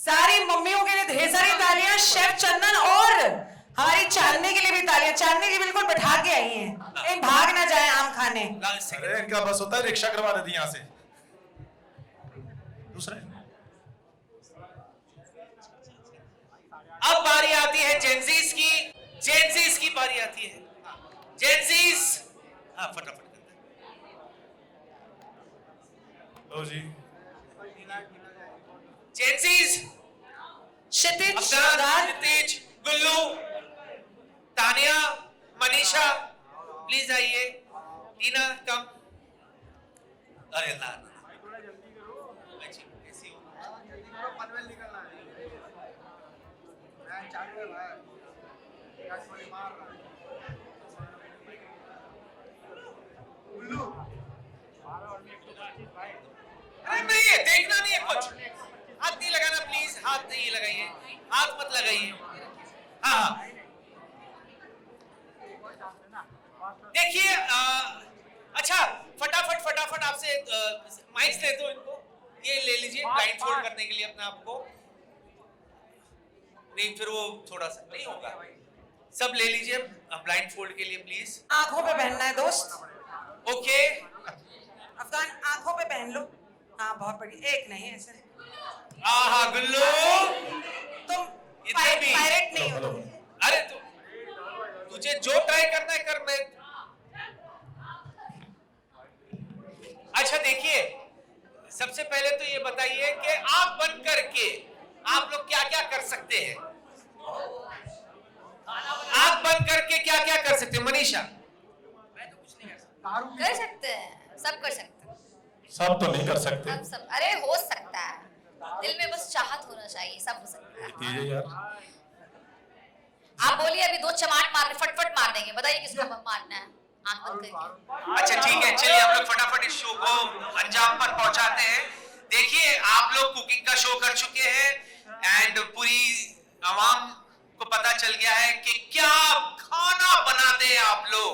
सारी मम्मियों के लिए ढेर सारी तालियां, शेफ चंदन और हमारी चांदनी के लिए भी तालियां। चांदनी जी बिल्कुल बैठा के आई हैं, कहीं भाग ना जाए आम खाने। अरे इनका बस होता है रिक्शा करवा देती यहाँ से। दूसरा अब बारी आती है जेंजीज की, जेंजीज की बारी आती है। जेंजीज, हाँ फटाफट लो जी। जेंजीज, क्षितिज, क्षितिज, गुल्लू, तानिया, मनीषा, प्लीज आइए। टीना कम। अरे ना अरे नहीं है, देखना नहीं है कुछ। हाथ नहीं लगाना प्लीज, हाथ नहीं लगाइए, हाथ मत लगाइए। हाँ देखिए, अच्छा फटाफट आपसे माइक्स दे दो इनको, ये ले लीजिए ब्लाइंड फोल्ड करने के लिए अपने आप को। नहीं फिर वो थोड़ा सा नहीं होगा, सब ले लीजिए ब्लाइंड फोल्ड के लिए प्लीज। आंखों पे पहनना है दोस्त। ओके अफगान, आंखों पे पहन लो। हाँ बहुत बढ़िया, एक नहीं ऐसे। आहा गुल्लू, तुम पायरेट नहीं हो। अरे तुझे जो ट्राई करना है कर। मैं अच्छा देखिए, सबसे पहले तो ये बताइए कि आंख बंद करके आप लोग क्या क्या कर सकते हैं? आंख बंद करके क्या क्या कर सकते हैं? मनीषा? कर सकते हैं, सब कर सकते हैं। सब तो नहीं कर सकते। सब अरे हो सकता है, दिल में बस चाहत होना चाहिए, सब हो सकता है। ये यार आप बोलिए अभी 2 चमाट मारने, फटफट मार देंगे, बताइए किसको मारना है? आंख बंद करके। अच्छा ठीक है, चलिए हम लोग फटाफट इस शो को अंजाम पर पहुंचाते हैं। देखिए आप लोग कुकिंग का शो कर चुके हैं एंड पूरी आवाम को पता चल गया है कि क्या खाना बनाते हैं आप लोग,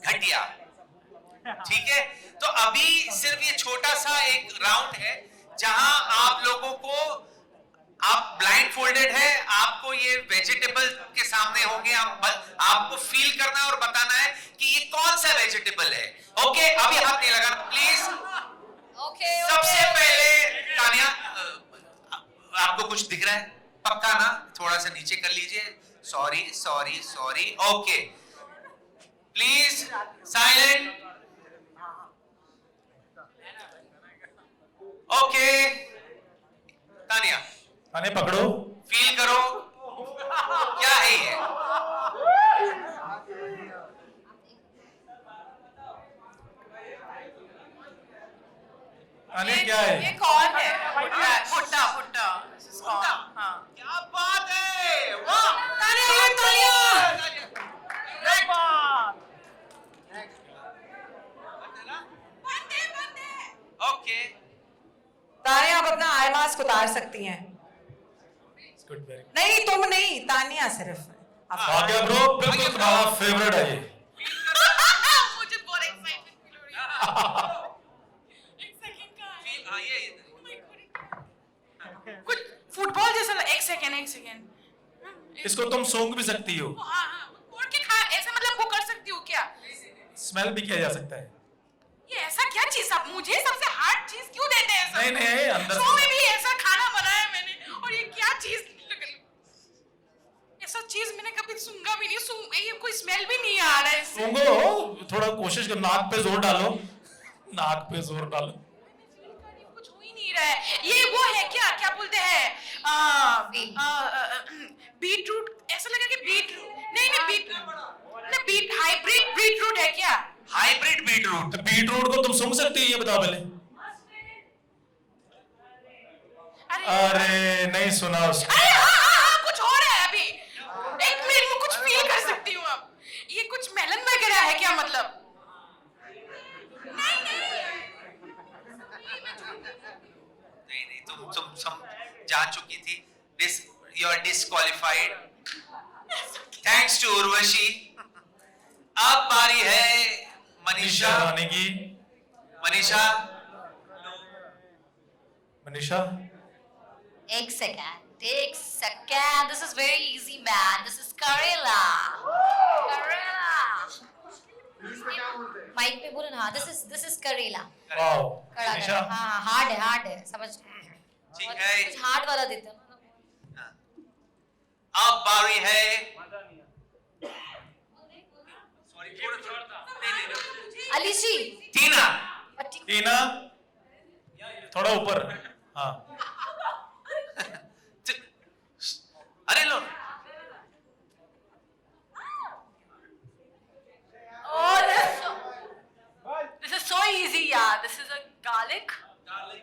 घटिया। ठीक है, तो अभी सिर्फ ये छोटा सा एक राउंड है जहां आप लोगों को, आप ब्लाइंड फोल्डेड है, आपको ये वेजिटेबल के सामने होंगे, आपको फील करना है और बताना है कि ये कौन सा वेजिटेबल है। ओके, अभी हाथ नहीं लगाना प्लीज। ओके सबसे पहले तानिया, आपको कुछ दिख रहा है पक्का ना? थोड़ा सा नीचे कर लीजिए। Sorry. Okay, please silent. Okay Tania, Tania पकड़ो. फील करो क्या है ये. तानिया क्या है? ये कौन है? भुट्टा भुट्टा हाँ. क्या बात है, वाह. ओके तानिया आप अपना आई मास्क उतार सकती हैं. गुड, वेरी नहीं तुम नहीं, तानिया सिर्फ. भाग्य ब्रो, बिल्कुल तुम्हारा फेवरेट है ये. मुझे बहुत एक्साइटमेंट फील हो रही है. एक सेकंड का कुछ फुटबॉल जैसा. एक सेकंड. इसको तुम सूंघ भी सकती हो. उड़ के खा ऐसे मतलब वो कर सकती हूँ क्या? स्मेल भी किया जा सकता है. ये ऐसा क्या चीज आप मुझे सबसे हार्ड चीज क्यों देते हैं? नहीं नहीं, अंदर शो में भी ऐसा खाना बनाया मैंने और ये क्या चीज, ऐसा चीज मैंने कभी सूंघा भी नहीं. ये कोई स्मेल भी नहीं आ रहा है इससे. सूंघो, थोड़ा कोशिश करो, नाक पे जोर डालो. नाक पे जोर डालो. कुछ हो ही नहीं रहा है. ये वो है क्या बोलते हैं बीटरूट. ऐसा लगा कि बीट हाइब्रिड बीटरूट है क्या? Hybrid beetroot. तो बीटरूट को तुम सूंघ सकती है, ये बताओ पहले. अरे नहीं सुना उसको. हाँ, कुछ हो रहा है अभी. एक मिनट में कुछ फील कर सकती हूँ अब. ये कुछ मेलन वगैरह है क्या मतलब? नहीं तुम जा चुकी थी. You are disqualified. Thanks to Urvashi. अब बारी है मनीषा आने की. मनीषा एक second. This is very easy, man. This is Karela. Mic पे बोलो ना. This is Karela. वाओ. कड़ा. हाँ हार्ड है समझ. ठीक है, कुछ हार्ड वाला देते हो. अब बारी है अलीशी. टीना थोड़ा ऊपर. हाँ. अरे लो. This is so easy, yeah. This is a garlic.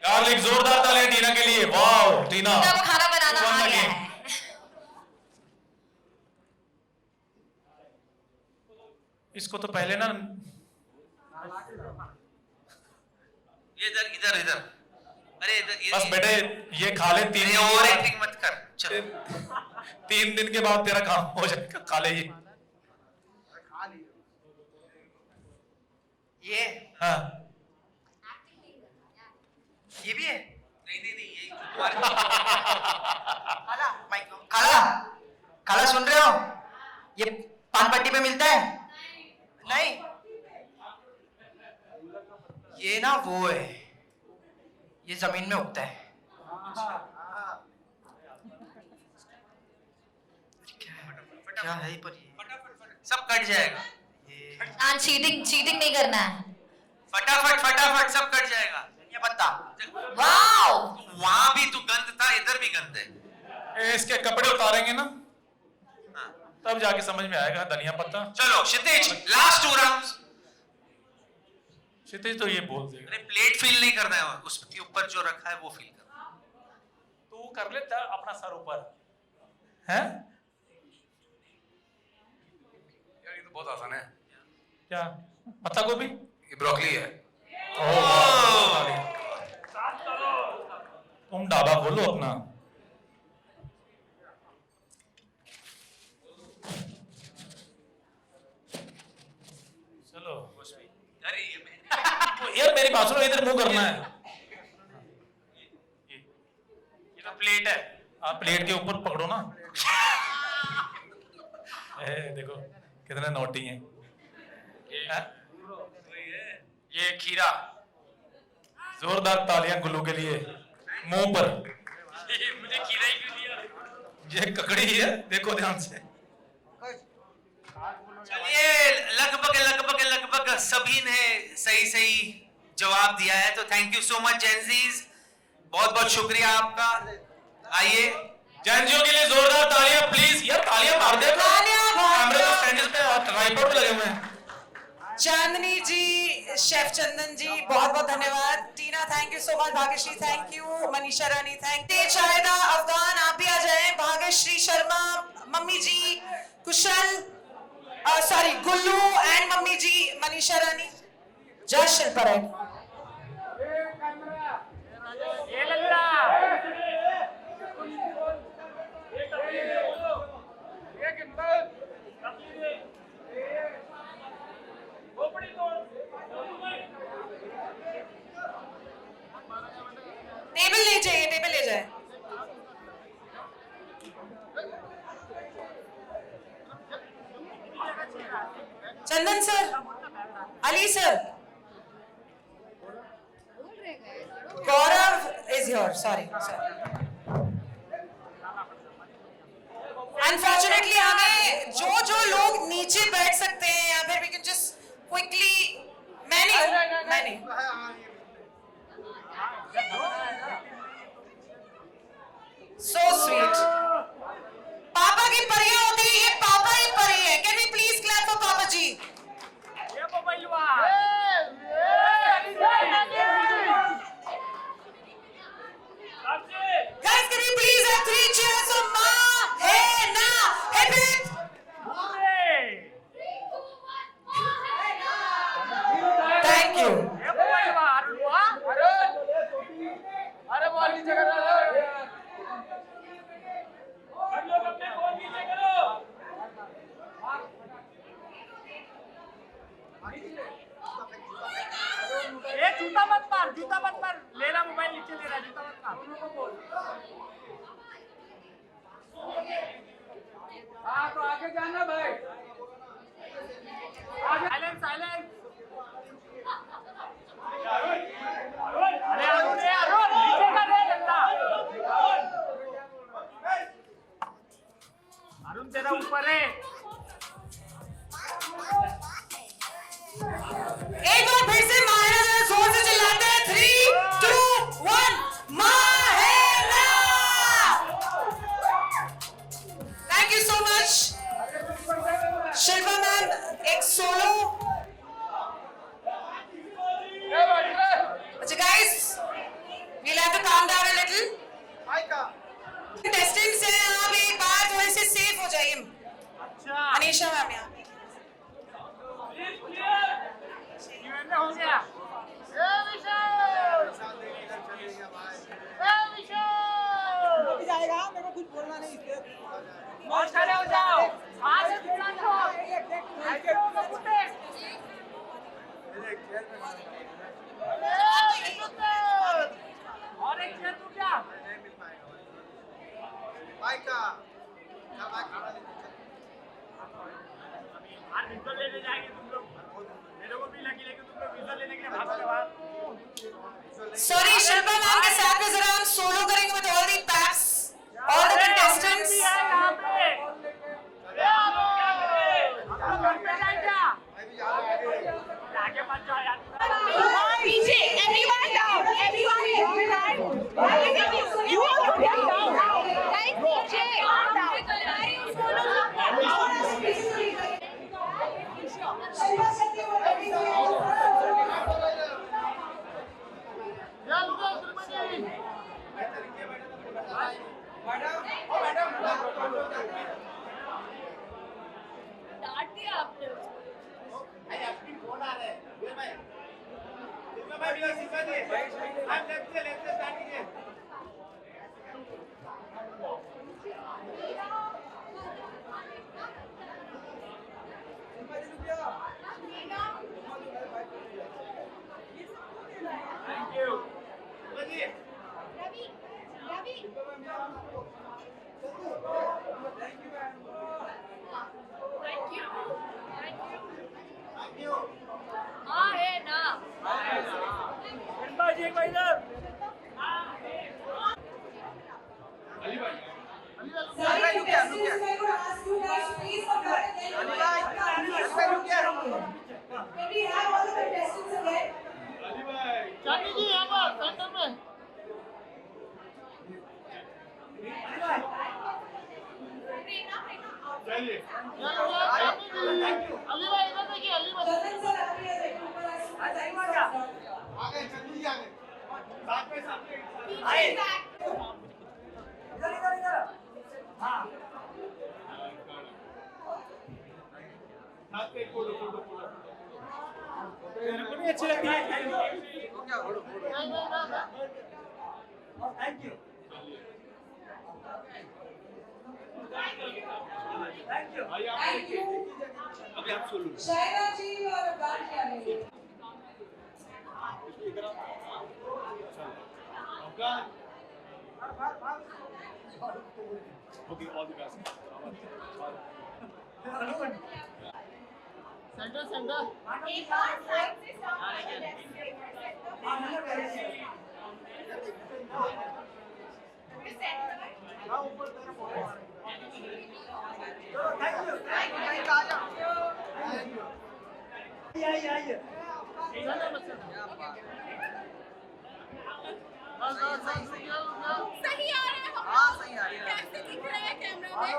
Garlic. जोरदार तालियां टीना के लिए. वाओ टीना. को खाना बनाना आ गया है. इसको तो पहले ना इधर. अरे इधर. बस बेटे ये खा ले. 3 और एक्टिंग मत कर. चलो 3 दिन के बाद तेरा काम हो जाएगा. खा ले ये. हाँ. ये भी है. नहीं ये खाला सुन रहे हो? ये पान पट्टी पे मिलता है. नहीं ये ना वो है, ये जमीन में उगता है. क्या है पर ये सब कट जाएगा. चीटिंग नहीं करना है. फटाफट सब कट जाएगा. ये पत्ता. वाओ. वहां भी तो गंद था, इधर भी गंद है. इसके कपड़े उतारेंगे ना तब जाके समझ में आएगा. धनिया पत्ता. चलो क्षितिज, लास्ट 2 राउंड्स. क्षितिज तो ये बोल देगा. अरे प्लेट फील नहीं करना है, उसके ऊपर जो रखा है वो फील करना. तू कर लेता अपना सर ऊपर है. यार ये तो बहुत आसान है. क्या पत्ता गोभी? ये ब्रोकली है. तुम ढाबा खोलो अपना. चलो अरे यार मेरी बात सुनो. इधर मुंह करना है. ये तो प्लेट है. आप प्लेट के ऊपर पकड़ो ना. देखो कितने नोटी हैं. ये खीरा. जोरदार तालियां गुल्लू के लिए. मुंह पर. मुझे खीरा ही क्यों दिया? ये ककड़ी है, देखो ध्यान से. ये लगभग सभी ने सही जवाब दिया है, तो thank you so much Gen Zs, बहुत बहुत शुक्रिया आपका। आइए जेंजियों के लिए जोरदार तालियां प्लीज। यार तालियां मार दे, कैमरे तो स्टैंड पे ट्राइपॉड लगे हुए हैं। चांदनी जी, शेफ चंदन जी, बहुत बहुत धन्यवाद। Tina thank you so much, Bhagyashree thank you, Manisha Rani thank you, Shahida, Afghan आप भी आ जाएं, Bhagyashree Sharma, mummy ji, Kushal, sorry Gullu and mummy ji, Manisha Rani, Jai Shilpa Rai. Table ले जाइए, टेबल ले जाए। Chandan sir, Ali sir, Gaurav is here, sorry unfortunately हमें जो लोग नीचे बैठ सकते हैं या फिर वी कैन जस्ट क्विकली, मैं नहीं सो स्वीट। पापा की परियां होती है, ये पापा ही परी है। Can we please clap for papa ji? Guys, can we please have 3 cheers for Ma? Hey, na, hip hip. Thank you. जूता मत मार, लेना मोबाइल नीचे ले रहा है, जूता मत मार। हाँ तो आगे जाना भाई, साइलेंस साइलेंस। अरे अरुण नीचे का रे गंदा, अरुण तेरा ऊपर है। एक बार फिर से माहेना जोर से चिल्लाते हैं, 3, 2, 1, Mahena. Thank you so much Shilpa ma'am, एक सोलो। अच्छा guys, we'll have to calm down a little. Contestants हैं, आप एक बार थोड़े से सेफ हो जाइए। अनीशा मैम यहाँ हो गया। जाएगा, मेरे को कुछ बोलना नहीं इसलिए। और खड़े हो जाओ, आगे पीछे देखो, आगे होगा कुत्ते। और एक चेयर टूट गया। माइक का, आज विजुअल लेने जाएंगे तुम लोग, मेरे को भी लगी, लेकिन तुम लोग विजुअल लेने के लिए भागोगे बाहर। सॉरी शिल्पा मैम के साथ में जरा हम सोलो करेंगे with all the paps, all the contestants. यहाँ पे हम घर पे जाएंगे, आगे मत जाओ यार। पीछे everyone down, everyone you are down guys, पीछे डांट दिया आपने थैंक यू। हाँ है ना। जी एक भाई इधर। Sir, can I ask you guys please for अच्छी लगती है। Thank you. Thank you. अभी आप सुन लो। शायरा जी और गालिया जी। Okay, all the best. Centre centre एक और साइड से सही आ रहा है। हाँ सही आ रही है। कैसे दिख रहा है कैमरा में?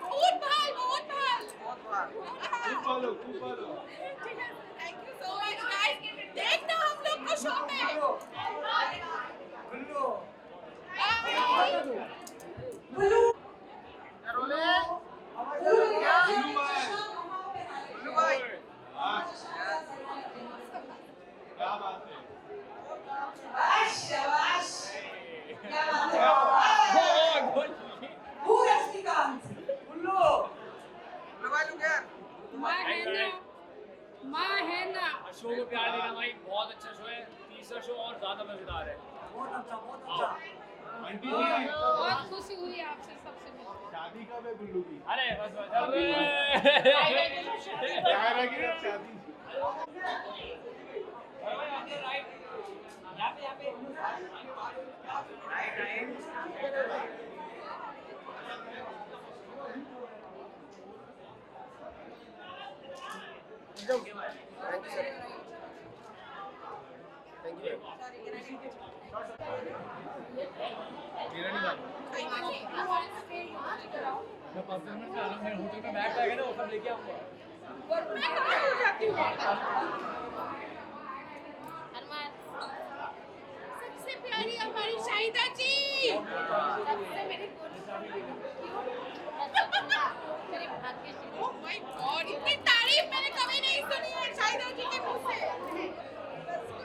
बहुत भाल बहुत भाल बहुत भाल। Thank you so much guys. देखना हम लोग को शो में। गुल्लू क्या बात है। शाबाश क्या बात है। माँ है ना। शो को प्यार देना भाई, बहुत अच्छा शो है। तीसरा शो और ज्यादा मजेदार है। बहुत अच्छा बहुत अच्छा। बहुत खुशी हुई आपसे सबसे मिलकर। शादी कब है गुल्लू की? अरे बस बस शादी। होटल में बैठ जाएगा ना, वो सब लेके आऊंगा। मैं कहाँ हो जाती हूँ? सबसे प्यारी हमारी शाहिदा जी।